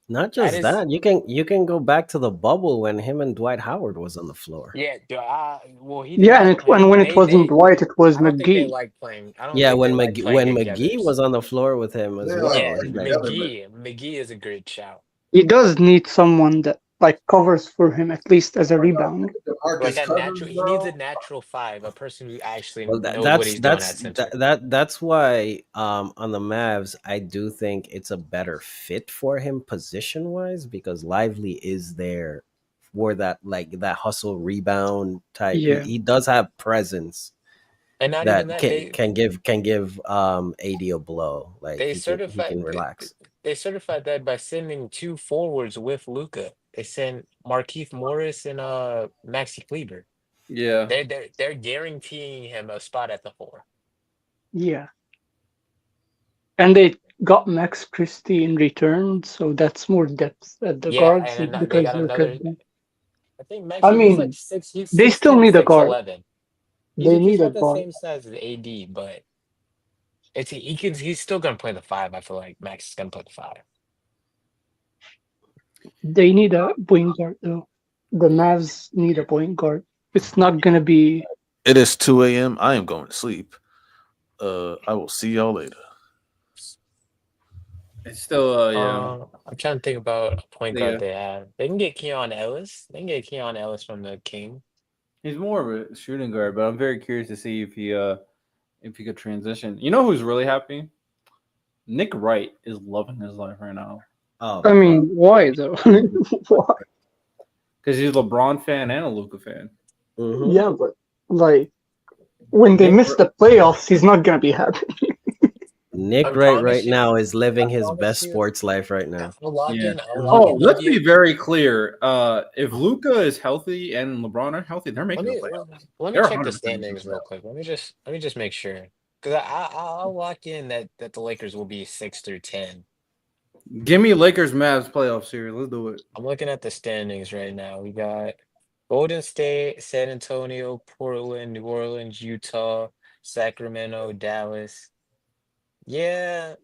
Not That just is, that, you can go back to the bubble when him and Dwight Howard was on the floor. yeah. Well, he didn't yeah, like and playing. when it wasn't Dwight, it was I don't think they McGee. like playing. I don't Yeah, think they like playing When together. McGee was on the floor with him as They like well. Yeah, playing Like together, but McGee is a great shout. He does need someone that like covers for him at least as a rebound. Like DeMarcus a natural, Cousins, he needs a bro. natural 5, a person who actually well, knows what he's doing at center. that's why on the Mavs I do think it's a better fit for him position wise because Lively is there for that like that hustle rebound type. Yeah. He does have presence And not even that that, can give AD a blow. Like they he can certified relax. they certified that by sending 2 forwards with Luka. They sent Markeith Morris and Maxi Kleber. Yeah. They're guaranteeing him a spot at the 4. Yeah. And they got Max Christie in return, so that's more depth at the Yeah, guards and then they because got look at another. them. I think I Maxi, he's like mean, 6. He's they still 6'10", need a guard. 6'11". They He's need a about the guard. same size as AD, but he's still gonna play the 5. I feel like Max is gonna play the 5. They need a point guard though. The Mavs need a point guard. It's not gonna be. It is 2 a.m. I am going to sleep. I will see y'all later. It's still yeah. I'm trying to think about a point guard Yeah. they have. They can get Keon Ellis. They can get Keon Ellis from the King. He's more of a shooting guard, but I'm very curious to see if he could transition. You know who's really happy? Nick Wright is loving his life right now. Oh, I mean, why though? Why? Because he's a LeBron fan and a Luka fan. mhm. Yeah, but like when they Nick miss the playoffs, he's not gonna be happy. Nick I Wright promise right you. now is living I his promise best you. sports life right now. I'll lock Yeah. in. I'll lock Oh, in. Let's be very clear. If Luka is healthy and LeBron are healthy, they're Let making the me playoffs. let me They're check the 100% making standings the real playoffs. quick. Let me just make sure because I'll lock in that the Lakers will be 6 through 10. Give me Lakers Mavs playoff series. Let's do it. I'm looking at the standings right now. We got Golden State, San Antonio, Portland, New Orleans, Utah, Sacramento, Dallas. Yeah,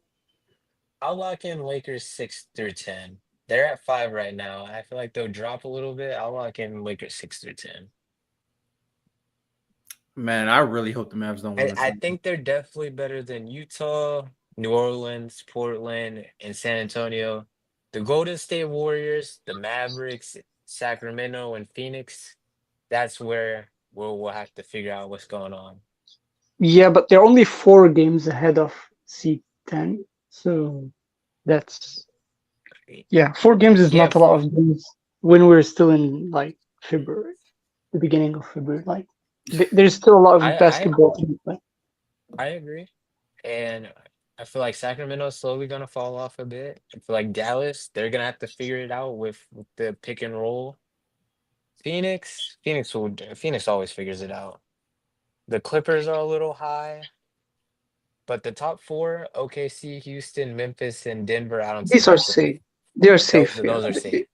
I'll lock in Lakers 6 through 10. They're at 5 right now. I feel like they'll drop a little bit. I'll lock in Lakers 6 through 10. Man, I really hope the Mavs don't win this I season. think they're definitely better than Utah, New Orleans, Portland, and San Antonio. The Golden State Warriors, the Mavericks, Sacramento, and Phoenix. That's where we'll have to figure out what's going on. yeah, but they're only 4 games ahead of C10, so that's 4 games is Yeah, not a lot of games when we're still in like February, the beginning of February. Like there's still a lot of I basketball to play. I agree. And I feel like Sacramento's slowly gonna fall off a bit. I feel like Dallas, they're gonna have to figure it out with the pick and roll. Phoenix always figures it out. The Clippers are a little high, but the top 4, OKC, Houston, Memphis, and Denver, I don't see These are that shit. safe. They are safe. Yeah, Those are safe.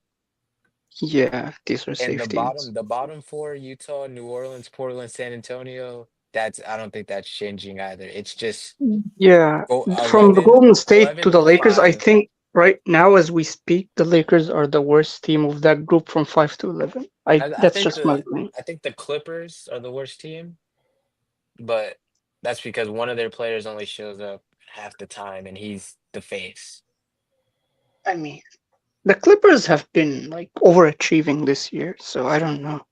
yeah, these are And safe teams. the bottom 4, Utah, New Orleans, Portland, San Antonio, I don't think that's changing either. It's just Yeah, go from the 11, Golden State 11 to the through Lakers, I 5. think right now as we speak, the Lakers are the worst team of that group from 5 to 11. I That's think just my opinion. the Clippers are the worst team, but that's because one of their players only shows up half the time and he's the face. I mean, the Clippers have been like overachieving this year, so I don't know.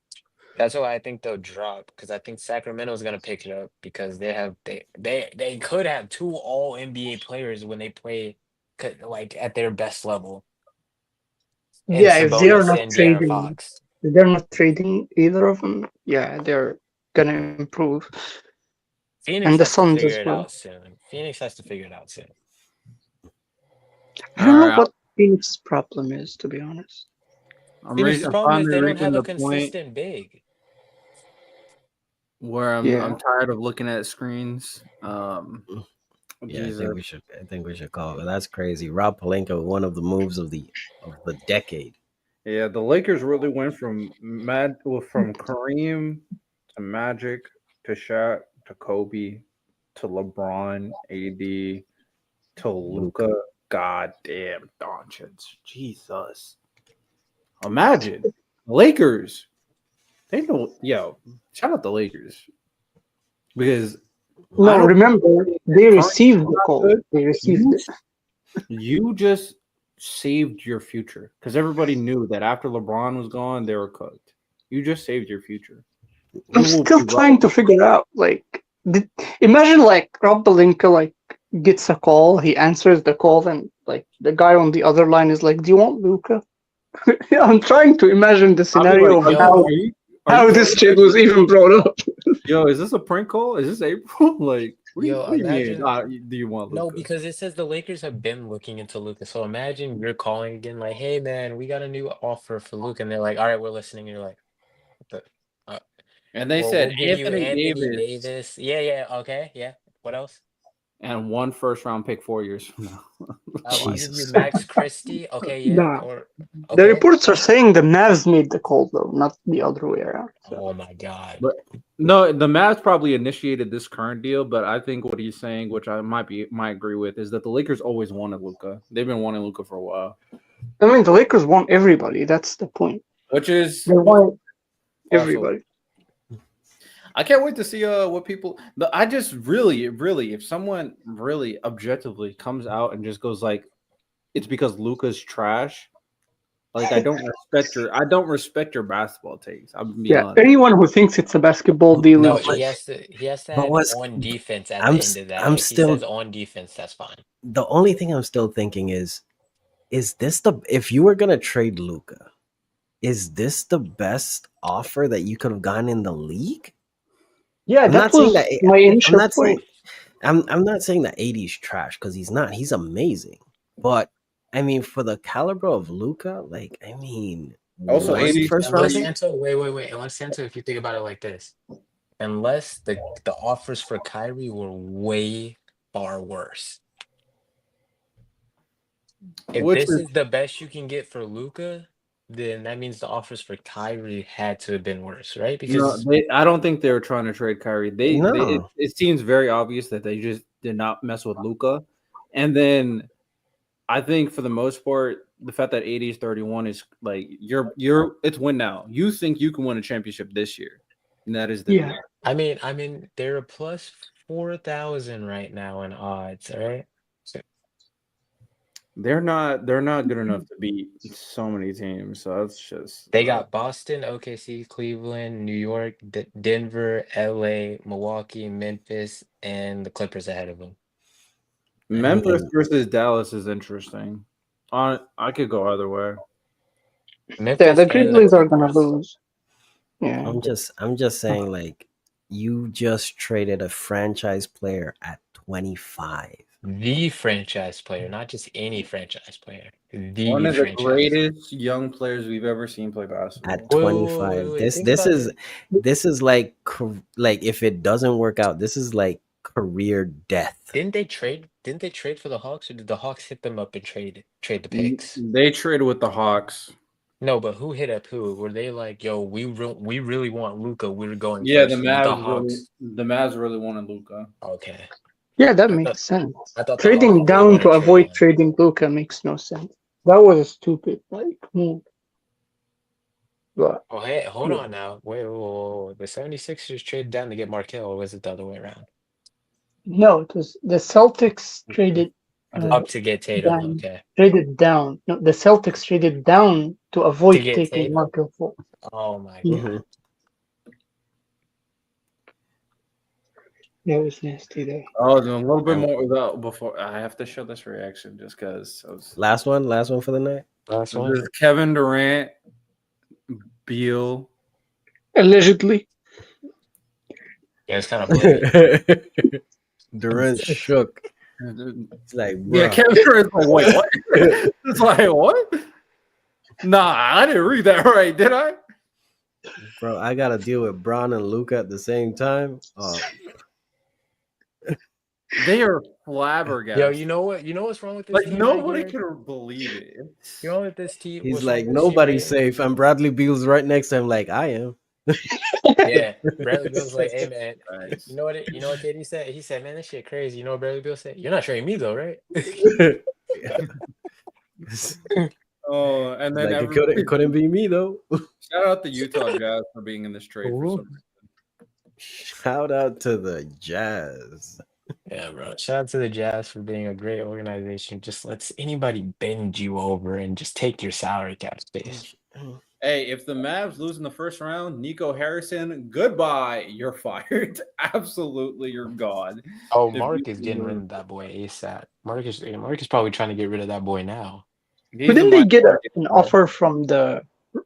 That's why I think they'll drop, because I think Sacramento's gonna pick it up because they could have 2 all NBA players when they play like at their best level, and Yeah, if they're Sabonis not and De'Aaron trading, Fox. if they're not trading either of them, yeah, they're gonna improve. And Phoenix the has to Suns figure as it well. out soon. Phoenix has to figure it out soon. I don't know right, what Phoenix's problem is, to be honest. Phoenix's I'm problem is finally they don't reaching have a the point consistent big. where Yeah. I'm tired of looking at screens. Yeah, Jesus. I think we should call it. That's crazy. Rob Pelinka, one of the moves of the decade. Yeah, the Lakers really went from from Kareem to Magic to Shaq to Kobe to LeBron, AD to Luka. God damn, Doncic. Jesus. Imagine Lakers. They know, yo. Shout out the Lakers because I No, don't. remember, they Kareem's received the not call. good. They received it. You just saved your future because everybody knew that after LeBron was gone, they were cooked. You just saved your future. I'm You will still be trying to figure out, like, imagine, like, Rob Pelinka, like, gets a call, he answers the call, and, like, the guy on the other line is like, do you want Luka? I'm trying to imagine the I'll be like, scenario of Yo, are you how for this real? shit was even brought up. Yo, is this a prank call? Is this April? Like, yo, what do you mean? imagine. Do you want No, Luca? because it says the Lakers have been looking into Luca. So imagine you're calling again, like, "Hey, man, we got a new offer for Luca," and they're like, "All right, we're listening." And you're like, "What the? And they Well, said we'll give you Anthony Anthony Davis Davis. Yeah, okay, yeah. What else? and 1 first-round pick 4 years from now. We'll give you Jesus. Max Christie. Okay, yeah. Nah. Or The okay. reports are saying the Mavs made the call, though, not the other way around. So. Oh my God. But no, the Mavs probably initiated this current deal, but I think what he's saying, which I might agree with, is that the Lakers always wanted Luca. They've been wanting Luca for a while. I mean, the Lakers want everybody. That's the point. Which is They want also, everybody. I can't wait to see what people. I just really, if someone really objectively comes out and just goes like, it's because Luca's trash. Like I don't respect your basketball takes. I'm being honest. Anyone who thinks it's a basketball deal No, is he just. has to But have what's on defense at I'm the end of that. I'm If he still says on defense, that's fine. the only thing I'm still thinking is this if you were gonna trade Luca, is this the best offer that you could have gotten in the league? Yeah, I'm that not saying was that my I'm initial not saying point. I'm not saying that AD's trash because he's not. He's amazing. But I mean, for the caliber of Luca, like I mean, Also, one 80 first Unless round. Santo, wait. Unless Santo, if you think about it like this, unless the offers for Kyrie were way far worse. If which this is is the best you can get for Luca, then that means the offers for Kyrie had to have been worse, right? no, Because I don't think they were trying to trade Kyrie. No. It seems very obvious that they just did not mess with Luca, and then I think for the most part, the fact that 80 is 31 is like it's win now. You think you can win a championship this year, and that is the Yeah. deal. I mean, they're a plus 4,000 right now in odds, right? So They're not good enough to beat so many teams. So that's just they got Boston, OKC, Cleveland, New York, Denver, LA, Milwaukee, Memphis, and the Clippers ahead of them. Memphis versus Dallas is interesting. I could go either way. Memphis The and the Grizzlies are gonna Clippers. lose. Yeah. I'm just saying, like, you just traded a franchise player at 25. The franchise player, not just any franchise player. One The of the franchise. greatest young players we've ever seen play basketball. At 25. Wait. Think This about is it. like if it doesn't work out, this is like career death. Didn't they trade for the Hawks, or did the Hawks hit them up and trade the picks? They traded with the Hawks. No, but who hit up who? Were they like, yo, we really want Luka. We're going Yeah, first. The Hawks. the Mavs really wanted Luca. Okay. Yeah, that I makes thought sense. the Hawks Trading really down wanted to avoid him. trading Luka makes no sense. That was a stupid move. But Oh, hey, hold yeah. on now. Wait. The 76ers traded down to get Markel, or was it the other way around? No, it was the Celtics traded Up to get Tatum. down. Okay. Traded down. No, the Celtics traded down to avoid To get taking Tatum? Markel Fultz. Oh my Yeah. god. That was nasty there. Oh, a little bit more though before I have to show this reaction just because I was. Last one for the night. Last one. This is Kevin Durant, Beal. Allegedly. Yeah, it's kind of Durant shook. It's like, Yeah, bruh. Kevin Durant's like, wait, what? It's like, what? Nah, I didn't read that right, did I? Bro, I gotta deal with Bron and Luka at the same time. Oh, They are flabbergasted. Yo, you know what? You know what's wrong with this Like team? nobody right here? could believe it. You know what this team? he's what's wrong like, with this team nobody's right here? safe. And Bradley Beal's right next to him, like, I am. Yeah, Bradley Beal's like, hey man, Nice. you know what? You know what KD said? He said, man, this shit crazy. You know what Bradley Beal said? You're not trading me though, right? Oh, and then Like, it couldn't be me, though. shout out the Utah Jazz for being in this trade for some reason. Shout out to the Jazz. Yeah, bro. Shout out to the Jazz for being a great organization. Just lets anybody bend you over and just take your salary cap space. Hey, if the Mavs lose in the first round, Nico Harrison, goodbye. You're fired. Absolutely, you're gone. Oh, If Mark you- is getting rid of that boy ASAP. Mark is probably trying to get rid of that boy now. He's Couldn't the they get minority an player. offer from the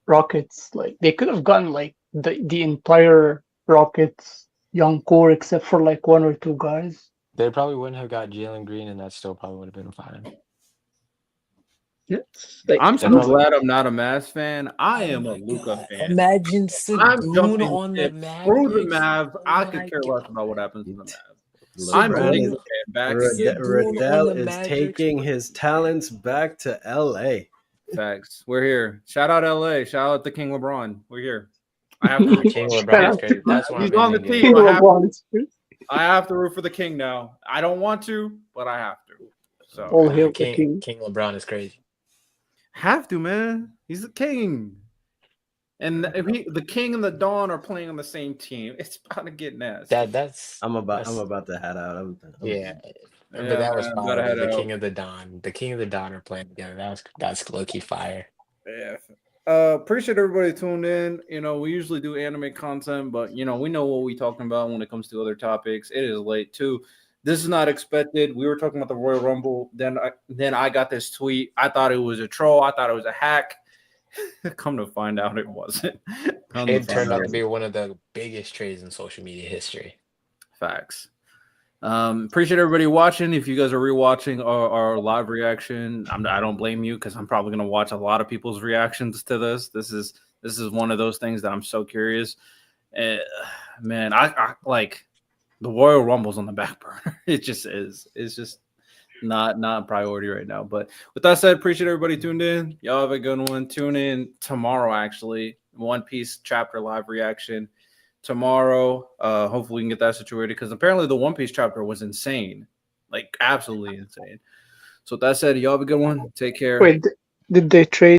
Rockets? Like they could have gotten like the entire Rockets young core except for like one or two guys. They probably wouldn't have got Jalen Green, and that still probably would have been fine. Yes. Like, I'm They so probably- glad I'm not a Mavs fan. I am a Luka fan. Imagine I'm Sagoon jumping on the ship Mavs. through the Mavs. I Oh could my care God. less about what happens to the Mavs. Look, I'm Brad taking is- the fan back. Sagoon on Riddell the is Mavericks. taking his talents back to LA. Facts. We're here. Shout out LA. Shout out to King LeBron. We're here. I have to root King for him. LeBron is crazy. That's what He's I'm on the ending team. it. I have to root for the King now. I don't want to, but I have to. So All hail the King king. LeBron is crazy. have to, man. He's the king. And if the King and the Dawn are playing on the same team, it's about to get nasty. That's I'm about to head out. yeah. But Yeah, that was man, fire. gotta head The out. King of the Dawn. The King of the Dawn are playing together. That's low-key fire. Yeah. Appreciate everybody tuned in. You know, we usually do anime content, but you know, we know what we're talking about when it comes to other topics. It is late too. This is not expected. We were talking about the Royal Rumble. Then I got this tweet. I thought it was a troll. I thought it was a hack. Come to find out, it wasn't. It turned out to be one of the biggest trades in social media history. Facts. Appreciate everybody watching. If you guys are rewatching our live reaction, I don't blame you because I'm probably gonna watch a lot of people's reactions to this. This is one of those things that I'm so curious. Man, I like the Royal Rumble's on the back burner. It just is. It's just not a priority right now. But with that said, appreciate everybody tuned in. Y'all have a good one. Tune in tomorrow, actually. One Piece chapter live reaction tomorrow. Hopefully we can get that situated because apparently the One Piece chapter was insane, like absolutely insane. So with that said, y'all have a good one. Take care. Wait, did they trade